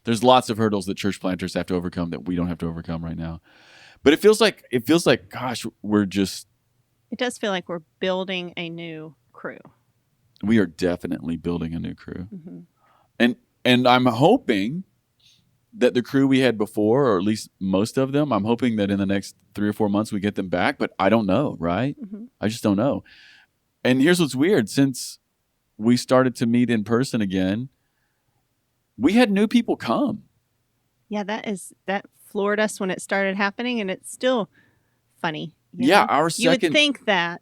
there's lots of hurdles that church planters have to overcome that we don't have to overcome right now. But it feels like, gosh, we're just. It does feel like we're building a new crew. We are definitely building a new crew, Mm-hmm. and I'm hoping that the crew we had before, or at least most of them, I'm hoping that in the next 3 or 4 months we get them back. But I don't know, right? Mm-hmm. I just don't know. And here's what's weird: since we started to meet in person again, we had new people come. Yeah, that floored us when it started happening, and it's still funny. Yeah, our You would second think that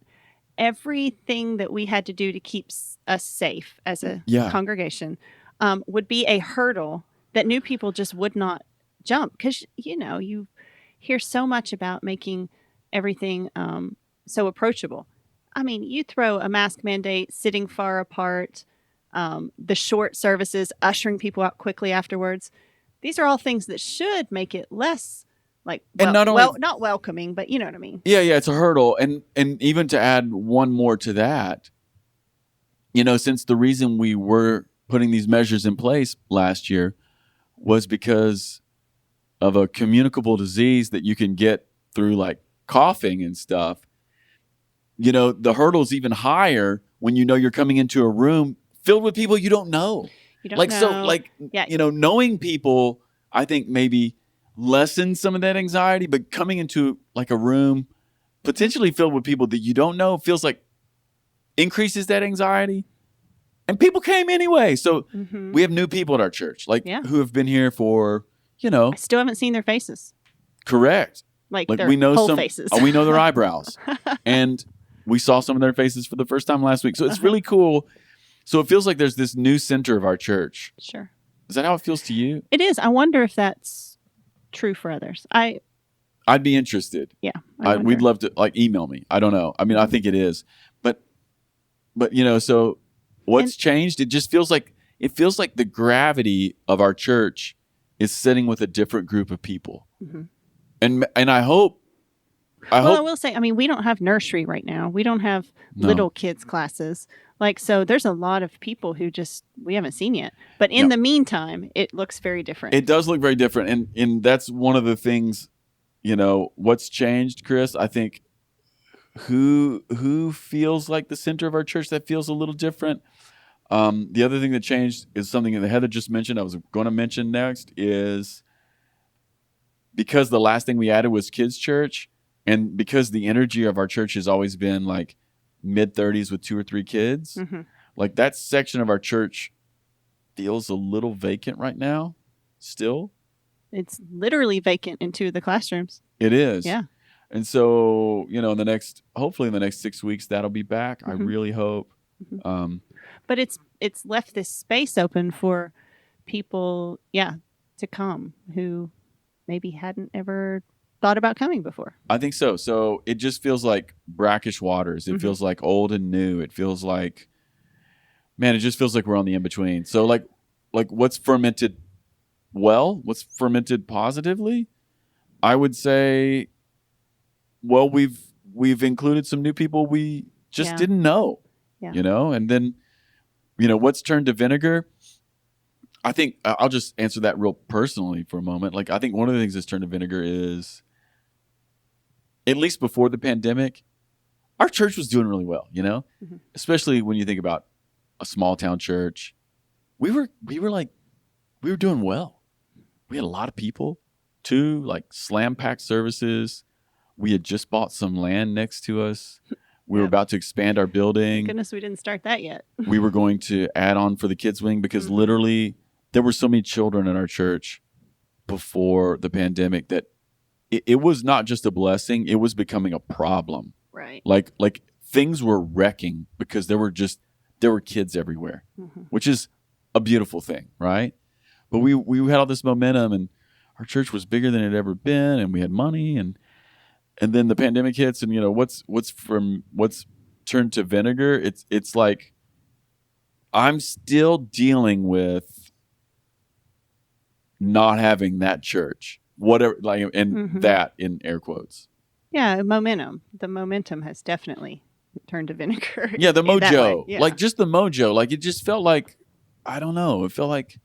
everything that we had to do to keep us safe as a Yeah. congregation would be a hurdle that new people just would not jump, because you hear so much about making everything so approachable. I mean, you throw a mask mandate, sitting far apart, the short services, ushering people out quickly afterwards. These are all things that should make it less like And not only- not welcoming, but you know what I mean. Yeah, it's a hurdle. And even to add one more to that, since the reason we were putting these measures in place last year was because of a communicable disease that you can get through like coughing and stuff, the hurdle's even higher when you're coming into a room filled with people you don't know. You don't Like, know. so, like, Yeah. knowing people, I think maybe lessens some of that anxiety, but coming into like a room potentially filled with people that you don't know feels like increases that anxiety. And people came anyway. So we have new people at our church, like who have been here for, I still haven't seen their faces. correct. Like their we know whole faces. we know their eyebrows. And we saw some of their faces for the first time last week. So it's really cool. So it feels like there's this new center of our church. Sure. Is that how it feels to you? It is. I wonder if that's true for others. I'd be interested. Yeah. We'd love to email me. I don't know. I mean, I think it is, but so what's changed? It just feels like the gravity of our church is sitting with a different group of people. Mm-hmm. And I hope. I will say, I mean, we don't have nursery right now. We don't have little kids classes. So there's a lot of people who we haven't seen yet. But in the meantime, it looks very different. It does look very different. And that's one of the things, what's changed, Chris. I think who feels like the center of our church that feels a little different. The other thing that changed is something that Heather just mentioned. I was going to mention next is because the last thing we added was kids church, and because the energy of our church has always been like mid-30s with 2 or 3 kids, like that section of our church feels a little vacant right now still. It's literally vacant in 2 of the classrooms. It is. Yeah. And so, hopefully in the next 6 weeks, that'll be back. I really hope. But it's left this space open for people, to come who maybe hadn't ever thought about coming before. I think so. So it just feels like brackish waters. It feels like old and new. It feels like, man, it just feels like we're on the in-between. So like what's fermented well? What's fermented positively? I would say, well, we've included some new people we just didn't know, and then, what's turned to vinegar? I think I'll just answer that real personally for a moment. Like, I think one of the things that's turned to vinegar is, at least before the pandemic, our church was doing really well, especially when you think about a small town church. We were doing well. We had a lot of people, 2 like slam packed services. We had just bought some land next to us. We were about to expand our building. Thank goodness we didn't start that yet. We were going to add on for the kids wing because literally there were so many children in our church before the pandemic that it was not just a blessing, it was becoming a problem. Right. Like things were wrecking because there were kids everywhere, which is a beautiful thing, right? But we had all this momentum, and our church was bigger than it had ever been, and we had money, and then the pandemic hits, and what's turned to vinegar. It's like I'm still dealing with not having that church, whatever, like, and that in air quotes. Yeah, momentum. The momentum has definitely turned to vinegar. Yeah, the in that way. mojo, Yeah. like just the mojo, like it just felt like, I don't know, it felt like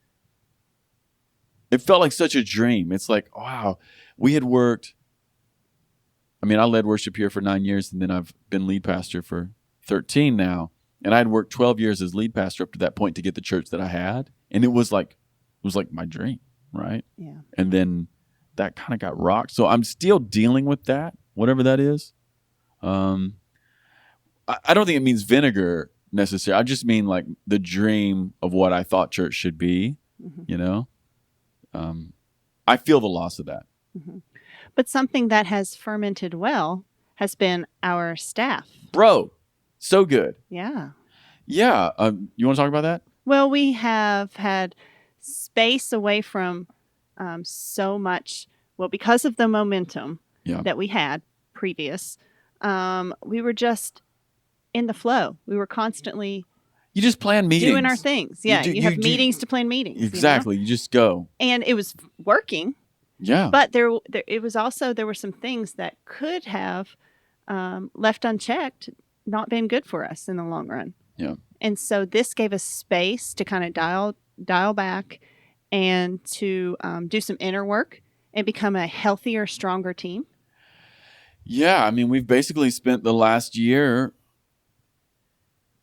such a dream. It's like, wow, we had worked. I mean, I led worship here for 9 years, and then I've been lead pastor for 13 now. And I'd worked 12 years as lead pastor up to that point to get the church that I had. And it was like my dream, right? Yeah. And then that kind of got rocked. So I'm still dealing with that, whatever that is. I don't think it means vinegar necessarily. I just mean like the dream of what I thought church should be. You know, I feel the loss of that. But something that has fermented well has been our staff. Bro, so good. Yeah. Yeah. You want to talk about that? Well, we have had space away from so much. Well, because of the momentum Yeah. that we had previous, we were just in the flow. We were constantly You just plan meetings. doing our things. Yeah, do- you have you do- meetings to plan meetings. you know? Exactly. You just go. And it was working, Yeah. but there were some things that could have left unchecked, not been good for us in the long run. Yeah. And so this gave us space to kind of dial back and to do some inner work and become a healthier, stronger team. Yeah. I mean, we've basically spent the last year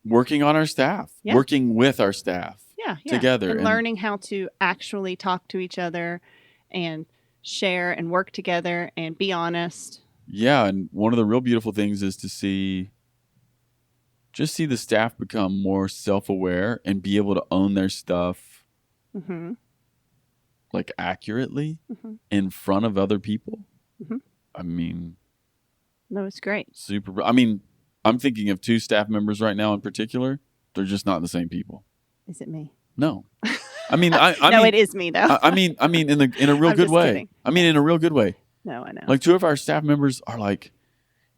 working on our staff, Yeah. working with our staff. Yeah, Together, and and- learning how to actually talk to each other and share and work together and be honest. Yeah. And one of the real beautiful things is to see the staff become more self-aware and be able to own their stuff Mm-hmm. like accurately Mhm. in front of other people. Mhm. I mean, No, it's great. super. I mean, I'm thinking of 2 staff members right now in particular. They're just not the same people. Is it me? No. I mean, I No, mean, it is me though. I mean, in a real I'm good just way. kidding. I mean, in a real good way. No, I know. Like 2 of our staff members are like,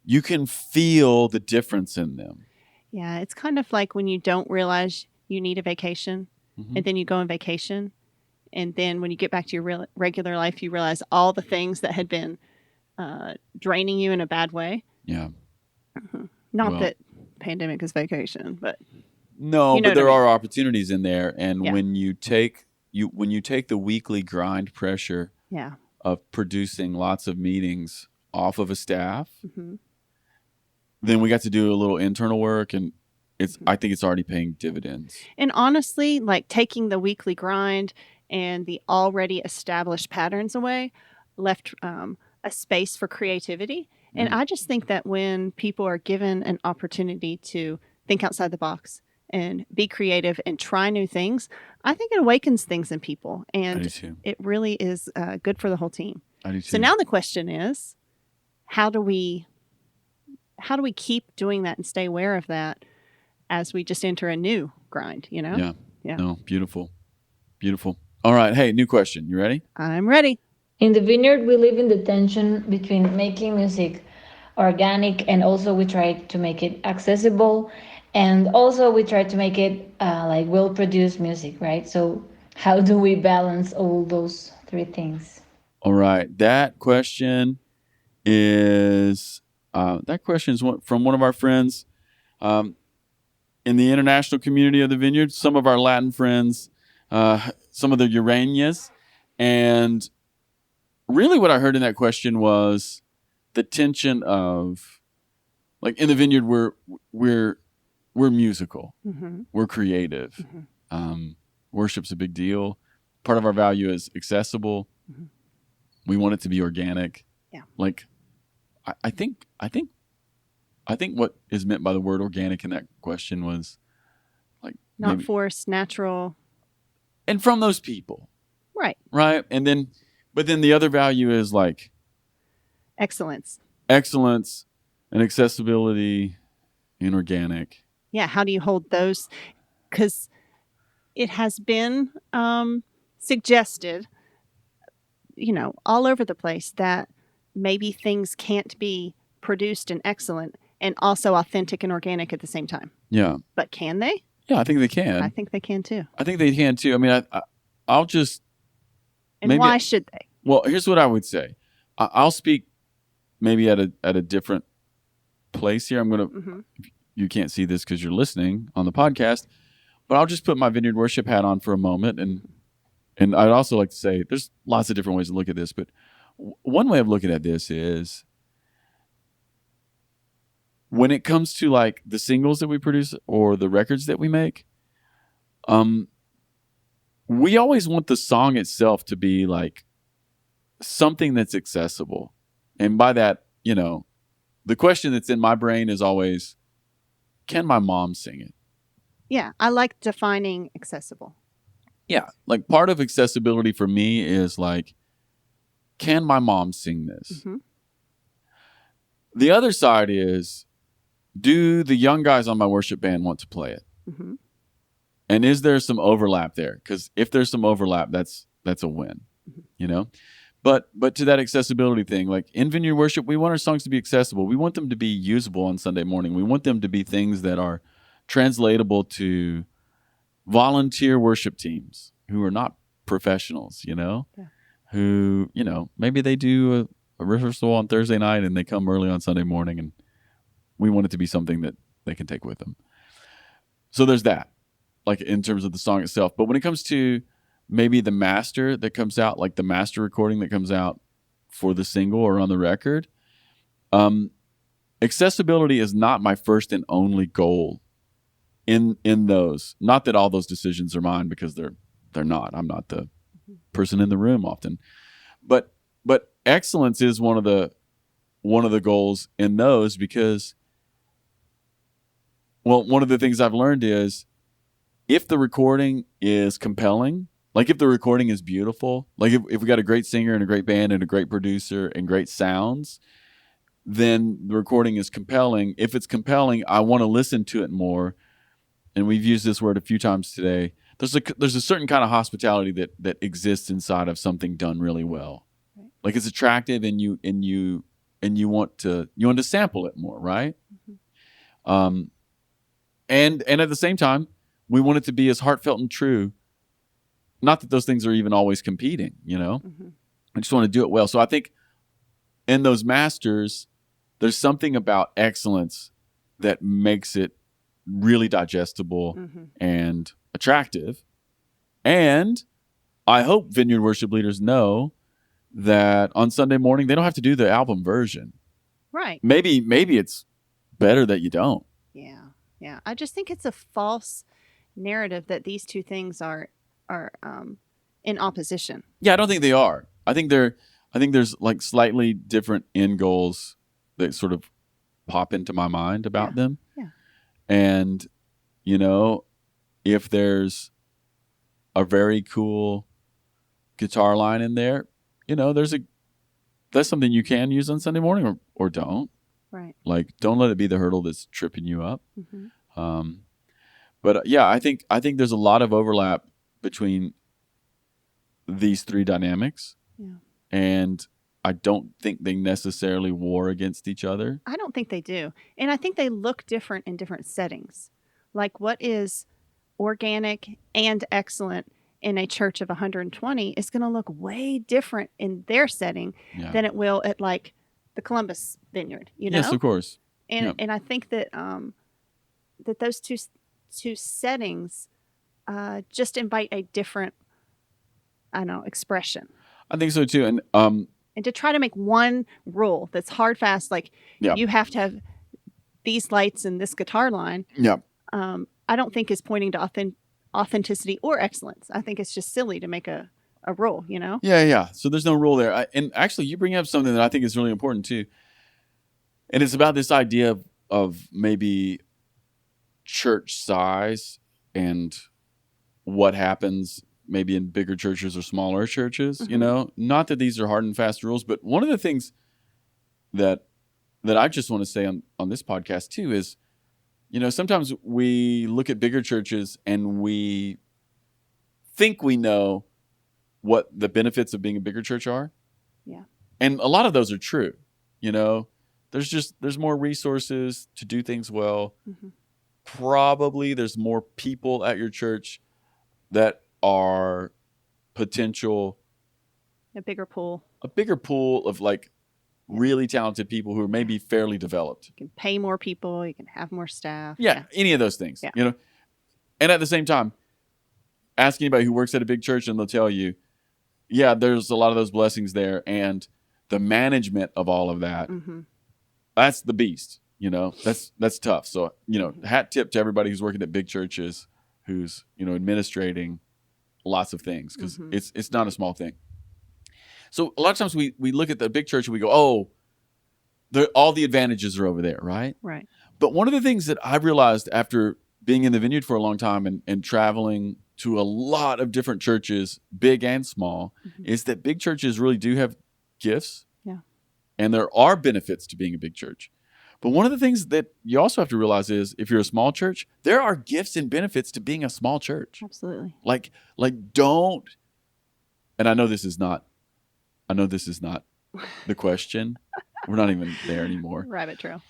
you can feel the difference in them. Yeah, it's kind of like when you don't realize you need a vacation Mhm. and then you go on vacation. And then when you get back to your regular life, you realize all the things that had been draining you in a bad way. Yeah. Not Well- that pandemic is vacation, but No, You know but what I there mean. are opportunities in there, and Yeah. when you take the weekly grind pressure yeah. of producing lots of meetings off of a staff, hmm then we got to do a little internal work, and I think it's already paying dividends. And honestly, like taking the weekly grind and the already established patterns away left a space for creativity. And I just think that when people are given an opportunity to think outside the box and be creative and try new things, I think it awakens things in people. I do And too. it really is good for the whole team. I do too. So now the question is, how do we keep doing that and stay aware of that as we just enter a new grind, you know? Yeah. Yeah. No, beautiful. Beautiful. All right. Hey, new question. You ready? I'm ready. In the vineyard, we live in the tension between making music organic and also we try to make it accessible and also we try to make it like well produced music, right? So, how do we balance all those 3 things? All right. That question is from one of our friends in the international community of the vineyard, some of our Latin friends, some of the Uranias. And really what I heard in that question was the tension of, like, in the vineyard, we're musical. Mm-hmm. We're creative. Worship's a big deal. Part of our value is accessible. Mhm. We want it to be organic. Yeah. Like, I think what is meant by the word organic in that question was like Not maybe- forced, natural. and from those people, Right. right? But then the other value is like Excellence. excellence and accessibility and organic. Yeah. How do you hold those? Because it has been suggested, all over the place that maybe things can't be produced and excellent and also authentic and organic at the same time. Yeah. But can they? Yeah, I think they can. I think they can too. I think they can too. I mean, I'll just And maybe- why should they? Well, here's what I would say. I'll speak maybe at a different place here. I'm gonna. hmm You can't see this because you're listening on the podcast, but I'll just put my vineyard worship hat on for a moment, and I'd also like to say there's lots of different ways to look at this, but one way of looking at this is when it comes to like the singles that we produce or the records that we make. We always want the song itself to be like something that's accessible. And by that, the question that's in my brain is always, can my mom sing it? Yeah. I like defining accessible. Yeah, like part of accessibility for me is like, can my mom sing this? Mhm. The other side is, do the young guys on my worship band want to play it? Mhm. And is there some overlap there? Because if there's some overlap, that's a win, you know. But to that accessibility thing, like in Vineyard Worship, we want our songs to be accessible. We want them to be usable on Sunday morning. We want them to be things that are translatable to volunteer worship teams who are not professionals, you know, Yeah. who, you know, maybe they do a rehearsal on Thursday night and they come early on Sunday morning, and we want it to be something that they can take with them. So there's that, like in terms of the song itself. But when it comes to maybe the master that comes out, like the master recording that comes out for the single or on the record, accessibility is not my first and only goal in those. Not that all those decisions are mine, because they're not. I'm not the person in the room often. But excellence is one of the goals in those, because, well, one of the things I've learned is, if the recording is compelling, like if the recording is beautiful, like if we got a great singer and a great band and a great producer and great sounds, then the recording is compelling. If it's compelling, I want to listen to it more. And we've used this word a few times today. There's a certain kind of hospitality that exists inside of something done really well. Right. Like it's attractive, and you want to sample it more, right? Mm-hmm. And at the same time, we want it to be as heartfelt and true. Not that those things are even always competing, you know. Mhm. I just want to do it well. So I think in those masters, there's something about excellence that makes it really digestible Mhm. and attractive. And I hope Vineyard worship leaders know that on Sunday morning, they don't have to do the album version. Right. Maybe it's better that you don't. Yeah. Yeah. I just think it's a false narrative that these two things are in opposition. Yeah, I don't think they are. I think there's like slightly different end goals that sort of pop into my mind about them. Yeah. And, you know, if there's a very cool guitar line in there, you know, that's something you can use on Sunday morning, or don't. Right. Like, don't let it be the hurdle that's tripping you up. Mm-hmm. But yeah, I think there's a lot of overlap between these three dynamics. Yeah. And I don't think they necessarily war against each other. I don't think they do. And I think they look different in different settings. Like, what is organic and excellent in a church of 120 is going to look way different in their setting than it will at like the Columbus Vineyard, you know? Yes, of course. And and I think that that those two settings just invite a different, I don't know, expression. I think so too. And to try to make one rule that's hard, fast, like you have to have these lights and this guitar line. Yeah. I don't think is pointing to authenticity or excellence. I think it's just silly to make a rule, you know? Yeah. So there's no rule there. And actually, you bring up something that I think is really important too. And it's about this idea of maybe church size and what happens maybe in bigger churches or smaller churches, you know? Not that these are hard and fast rules, but one of the things that I just want to say on this podcast too is, you know, sometimes we look at bigger churches and we think we know what the benefits of being a bigger church are. Yeah. And a lot of those are true. You know, there's more resources to do things well. Mm-hmm. Probably there's more people at your church that are potential. A bigger pool of like really talented people who are maybe fairly developed. You can pay more people. You can have more staff. Yeah. Any of those things, Yeah. you know. And at the same time, ask anybody who works at a big church and they'll tell you, yeah, there's a lot of those blessings there. And the management of all of that, that's the beast, you know, that's tough. So, you know, hat tip to everybody who's working at big churches, who's, you know, administrating lots of things, because it's not a small thing. So a lot of times we look at the big church and we go, oh, all the advantages are over there, right? Right. But one of the things that I've realized after being in the vineyard for a long time and traveling to a lot of different churches, big and small, is that big churches really do have gifts. Yeah. And there are benefits to being a big church. But one of the things that you also have to realize is if you're a small church, there are gifts and benefits to being a small church. Absolutely. Like don't, and I know this is not the question. We're not even there anymore. Rabbit trail.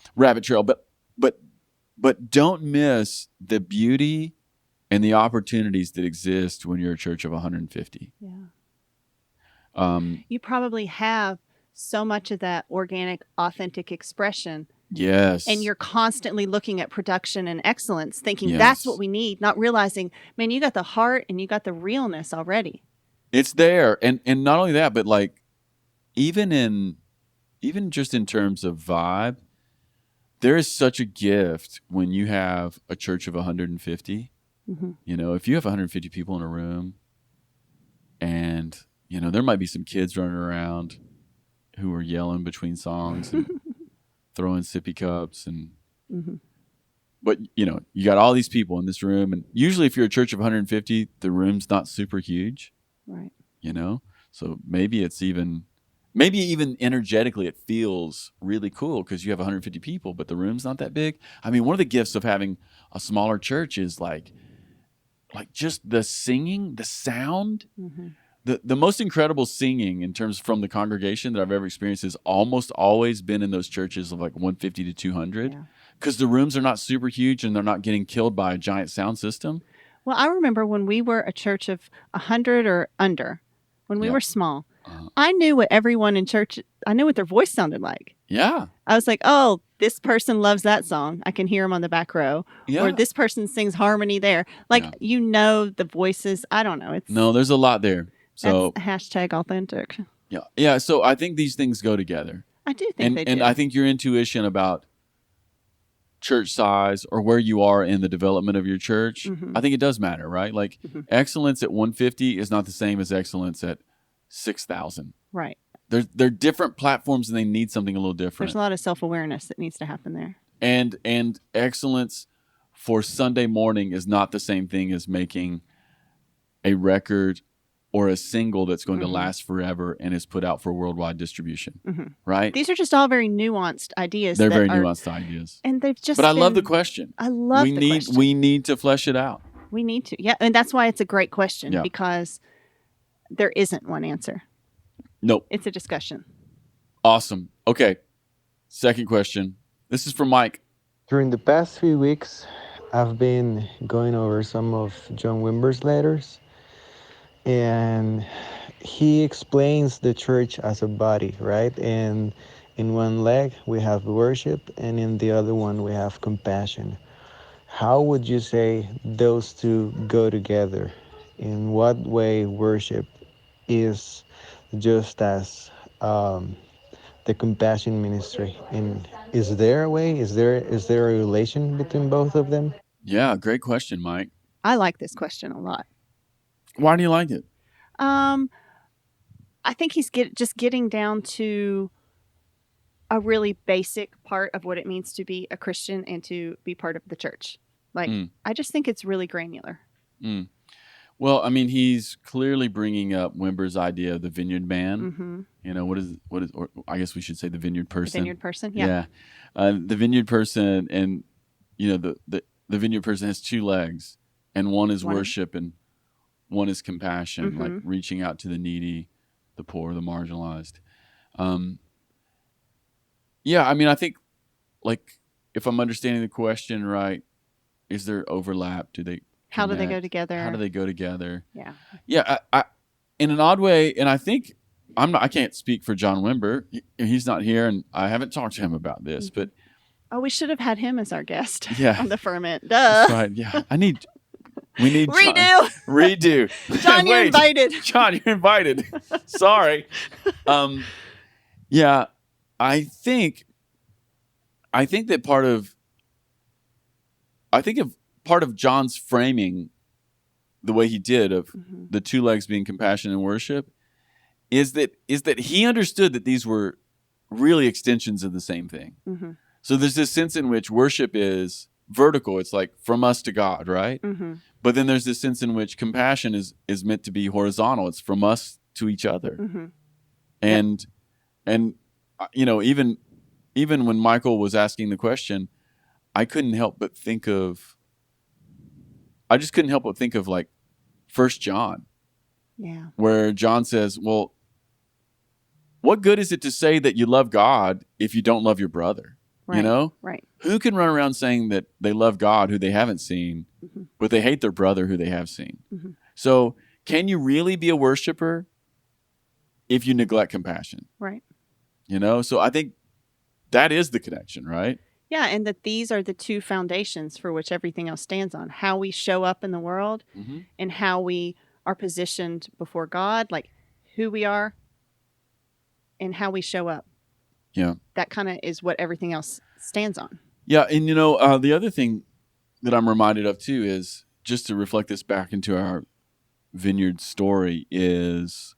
But don't miss the beauty and the opportunities that exist when you're a church of 150. Yeah. You probably have so much of that organic, authentic expression. Yes. And you're constantly looking at production and excellence, thinking Yes. that's what we need, not realizing, man, you got the heart and you got the realness already. It's there. And not only that, but like even just in terms of vibe, there is such a gift when you have a church of 150. You know, if you have 150 people in a room and, you know, there might be some kids running around who are yelling between songs and throwing sippy cups and but you know, you got all these people in this room, and usually if you're a church of 150, the room's not super huge. Right. You know? So maybe even energetically it feels really cool because you have 150 people, but the room's not that big. I mean, one of the gifts of having a smaller church is like just the singing, the sound. The most incredible singing in terms from the congregation that I've ever experienced has almost always been in those churches of like 150 to 200 because the rooms are not super huge and they're not getting killed by a giant sound system. Well, I remember when we were a church of 100 or under, when we were small, I knew what everyone in church, I knew what their voice sounded like. Yeah. I was like, oh, this person loves that song. I can hear them on the back row. Yeah. Or this person sings harmony there. Like, you know, the voices. I don't know. No, there's a lot there. So that's hashtag authentic. Yeah. So I think these things go together. I do think they do. And I think your intuition about church size or where you are in the development of your church, I think it does matter, right? Like excellence at 150 is not the same as excellence at 6,000. Right. They're different platforms and they need something a little different. There's a lot of self-awareness that needs to happen there. And excellence for Sunday morning is not the same thing as making a record or a single that's going to last forever and is put out for worldwide distribution, right? These are just all very nuanced ideas. They're very nuanced ideas. And they've just But I love the question. I love the question. We need to flesh it out. We need to. Yeah, and that's why it's a great question because there isn't one answer. Nope. It's a discussion. Awesome. Okay. Second question. This is from Mike. During the past 3 weeks, I've been going over some of John Wimber's letters, and he explains the church as a body, right? And in one leg, we have worship, and in the other one, we have compassion. How would you say those two go together? In what way worship is just as the compassion ministry? And is there a way? Is there a relation between both of them? Yeah, great question, Mike. I like this question a lot. Why do you like it? I think he's just getting down to a really basic part of what it means to be a Christian and to be part of the church. Like, I just think it's really granular. Well, I mean, he's clearly bringing up Wimber's idea of the vineyard man. You know, what is, or I guess we should say the vineyard person. The vineyard person, yeah. The vineyard person, and, you know, the vineyard person has two legs, and one is worship and one is compassion, like reaching out to the needy, the poor, the marginalized. Yeah, I mean, I think, like, if I'm understanding the question right, is there overlap? How do they go together? How do they go together? Yeah. Yeah, I in an odd way, and I think I can't speak for John Wimber. He's not here, and I haven't talked to him about this, but we should have had him as our guest on the Ferment. Duh. That's right. Yeah. We need redo. John, you're invited. John, you're invited. Sorry. Yeah, I think that part of John's framing, the way he did of the two legs being compassion and worship, is that he understood that these were really extensions of the same thing. So there's this sense in which worship is vertical. It's like from us to God, right? But then there's this sense in which compassion is meant to be horizontal. It's from us to each other. Mm-hmm. And even when Michael was asking the question, I just couldn't help but think of like 1 John, Yeah. where John says, well, what good is it to say that you love God if you don't love your brother? Right. You know? Right. Who can run around saying that they love God who they haven't seen, Mm-hmm. but they hate their brother who they have seen? Mm-hmm. So can you really be a worshiper if you neglect compassion? Right. You know? So I think that is the connection, right? Yeah, and that these are the two foundations for which everything else stands on. How we show up in the world Mm-hmm. and how we are positioned before God, like who we are and how we show up. Yeah. That kind of is what everything else stands on. Yeah. And, the other thing that I'm reminded of, too, is just to reflect this back into our vineyard story is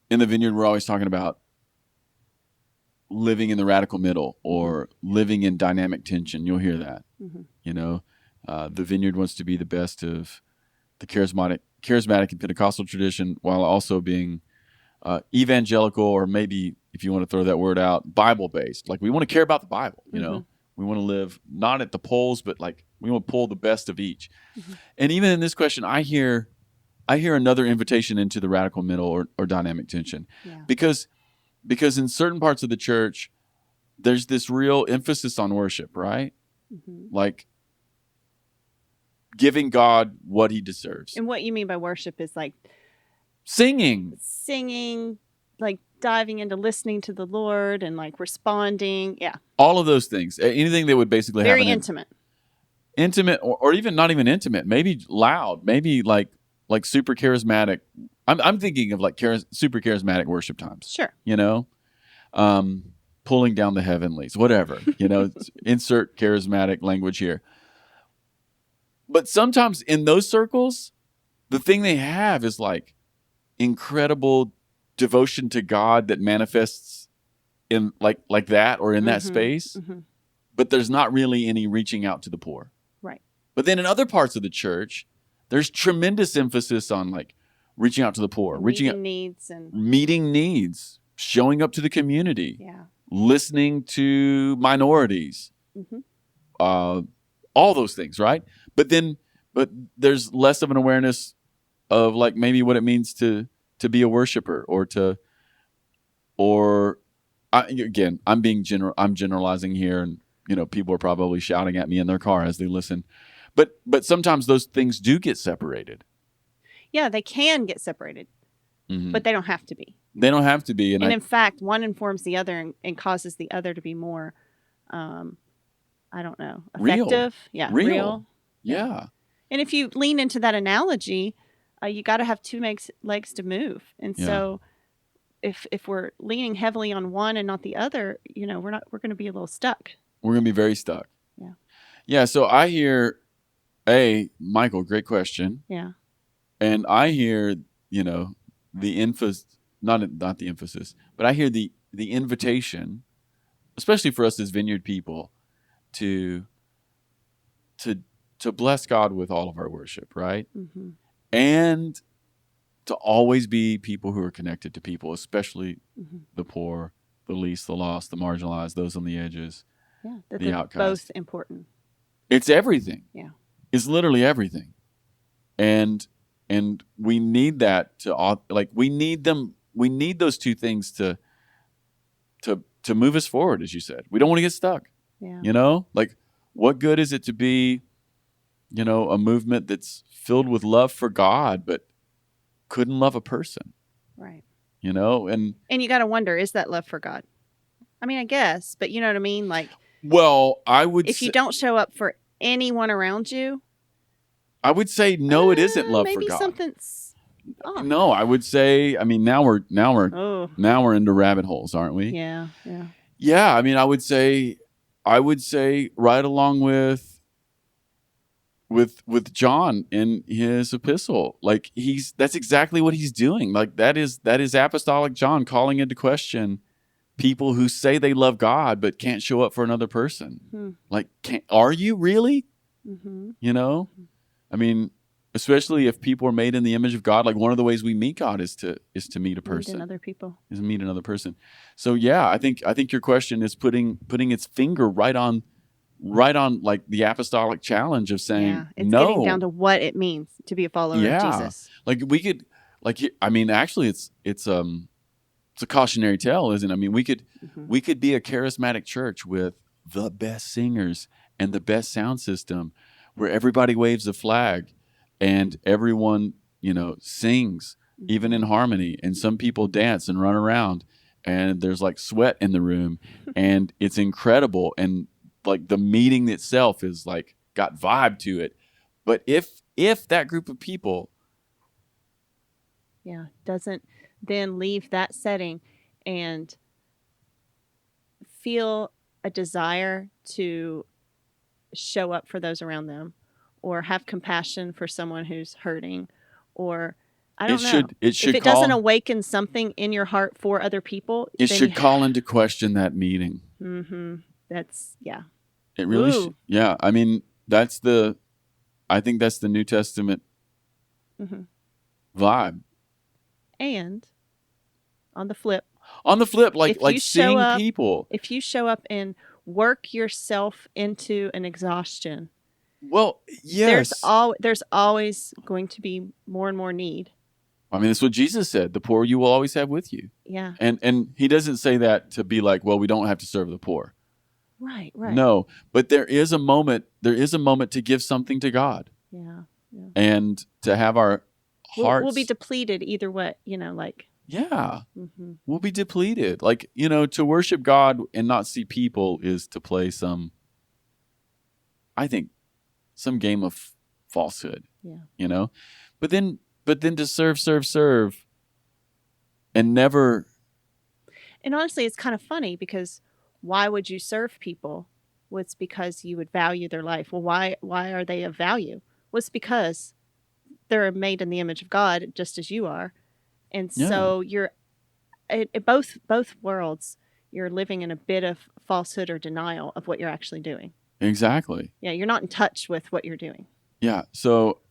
in the vineyard, we're always talking about living in the radical middle or living in dynamic tension. You'll hear that. Mm-hmm. The vineyard wants to be the best of the charismatic and Pentecostal tradition while also being evangelical, or maybe, if you want to throw that word out, Bible-based. Like, we want to care about the Bible, you know? We want to live not at the poles, but like we want to pull the best of each. Mm-hmm. And even in this question, I hear another invitation into the radical middle or dynamic tension. Yeah. Because in certain parts of the church, there's this real emphasis on worship, right? Mm-hmm. Like giving God what he deserves. And what you mean by worship is like Singing, like diving into listening to the Lord and like responding. Yeah. all of those things. Anything that would basically Very have intimate, or even not even intimate, maybe loud, maybe like super charismatic. I'm thinking of like super charismatic worship times. Sure. Pulling down the heavenlies, whatever, insert charismatic language here. But sometimes in those circles, the thing they have is like incredible devotion to God that manifests in like that or in that space. Mm-hmm. But there's not really any reaching out to the poor. Right. But then in other parts of the church, there's tremendous emphasis on like reaching out to the poor, meeting needs, showing up to the community, listening to minorities, all those things, right? But there's less of an awareness of like maybe what it means to be a worshiper I'm generalizing here, and people are probably shouting at me in their car as they listen. But sometimes those things do get separated. Yeah, they can get separated, but they don't have to be. They don't have to be. And in fact, one informs the other and causes the other to be more, effective. Real. Yeah, real. Yeah. And if you lean into that analogy, you got to have two legs to move. And so if we're leaning heavily on one and not the other, we're going to be a little stuck. We're going to be very stuck. Yeah. Yeah. So I hear, Michael, great question. Yeah. And I hear, the emphasis, not the emphasis, but I hear the invitation, especially for us as vineyard people, to bless God with all of our worship, right? Mm-hmm. And to always be people who are connected to people, especially the poor, the least, the lost, the marginalized, those on the edges, the outcast. Both important. It's everything. Yeah. It's literally everything. And we need that we need those two things to move us forward, as you said. We don't want to get stuck. Yeah. Like, what good is it to be, a movement that's filled with love for God, but couldn't love a person? Right. And you got to wonder, is that love for God? I mean, I guess, but you know what I mean? Like, well, I would if you don't show up for anyone around you, I would say no, it isn't love for God. Maybe something's off. No, I would say, I mean, now we're into rabbit holes, aren't we? Yeah, yeah. Yeah, I mean, I would say right along with John in his epistle. Like, that's exactly what he's doing. Like, that is apostolic John calling into question people who say they love God but can't show up for another person. Like, are you really? Mm-hmm. I mean, especially if people are made in the image of God. Like one of the ways we meet God is to meet a person, Meet other people. is meet another person. So yeah, I think your question is putting its finger right on like the apostolic challenge of saying Yeah, it's no. getting down to what it means to be a follower of Jesus. Like we could, like, I mean, actually it's a cautionary tale, isn't it? I mean, we could be a charismatic church with the best singers and the best sound system where everybody waves a flag and everyone, sings even in harmony, and some people dance and run around and there's like sweat in the room and it's incredible, and like the meeting itself is like got vibe to it. But if that group of people doesn't then leave that setting and feel a desire to show up for those around them or have compassion for someone who's hurting, or I don't know. It should if it doesn't awaken something in your heart for other people, it then should call into question that meeting. That's It really should. Yeah. I mean, I think that's the New Testament vibe. And on the flip, like seeing people. If you show up and work yourself into an exhaustion, well, yes, there's always going to be more and more need. I mean, that's what Jesus said. The poor you will always have with you. Yeah. And he doesn't say that to be like, well, we don't have to serve the poor. Right. No, but there is a moment to give something to God. Yeah. And to have our hearts. We'll be depleted either way, Yeah. We'll be depleted. Like, to worship God and not see people is to play some game of falsehood. Yeah. But then to serve and never. And honestly, it's kind of funny because why would you serve people? Well, it's because you would value their life. Well, why are they of value? Well, it's because they're made in the image of God just as you are. And so you're both worlds, you're living in a bit of falsehood or denial of what you're actually doing. Exactly. Yeah, you're not in touch with what you're doing. Yeah. So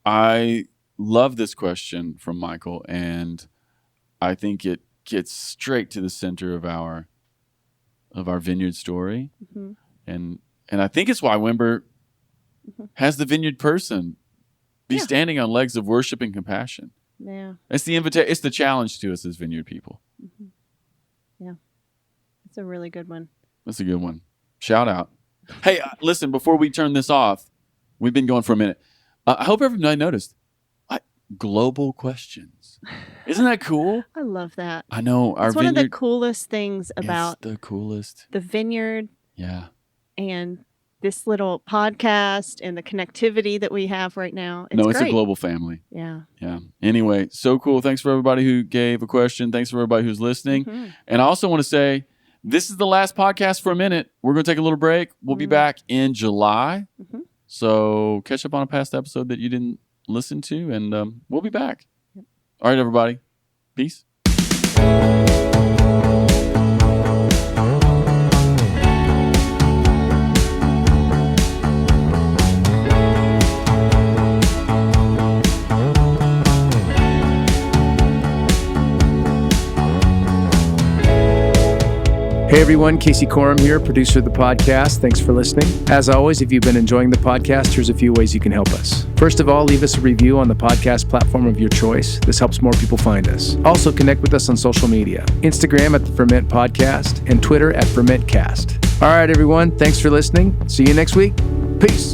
I love this question from Michael, and I think it gets straight to the center of our vineyard story. And I think it's why Wimber has the vineyard person be standing on legs of worship and compassion. Yeah. It's the invitation. It's the challenge to us as vineyard people. Yeah. It's a really good one. That's a good one. Shout out. Hey, listen, before we turn this off, we've been going for a minute. I hope everybody noticed. Global questions. Isn't that cool? I love that. I know. It's one of the coolest things about the coolest. The vineyard. Yeah. And this little podcast and the connectivity that we have right now. It's great. A global family. Yeah. Yeah. Anyway, so cool. Thanks for everybody who gave a question. Thanks for everybody who's listening. And I also want to say, this is the last podcast for a minute. We're going to take a little break. We'll be back in July. So catch up on a past episode that you didn't listen to, and we'll be back. All right, everybody. Peace. Hey everyone, Casey Corum here, producer of the podcast. Thanks for listening. As always, if you've been enjoying the podcast, here's a few ways you can help us. First of all, leave us a review on the podcast platform of your choice. This helps more people find us. Also, connect with us on social media. Instagram at the Ferment Podcast and Twitter at FermentCast. All right, everyone, thanks for listening. See you next week. Peace.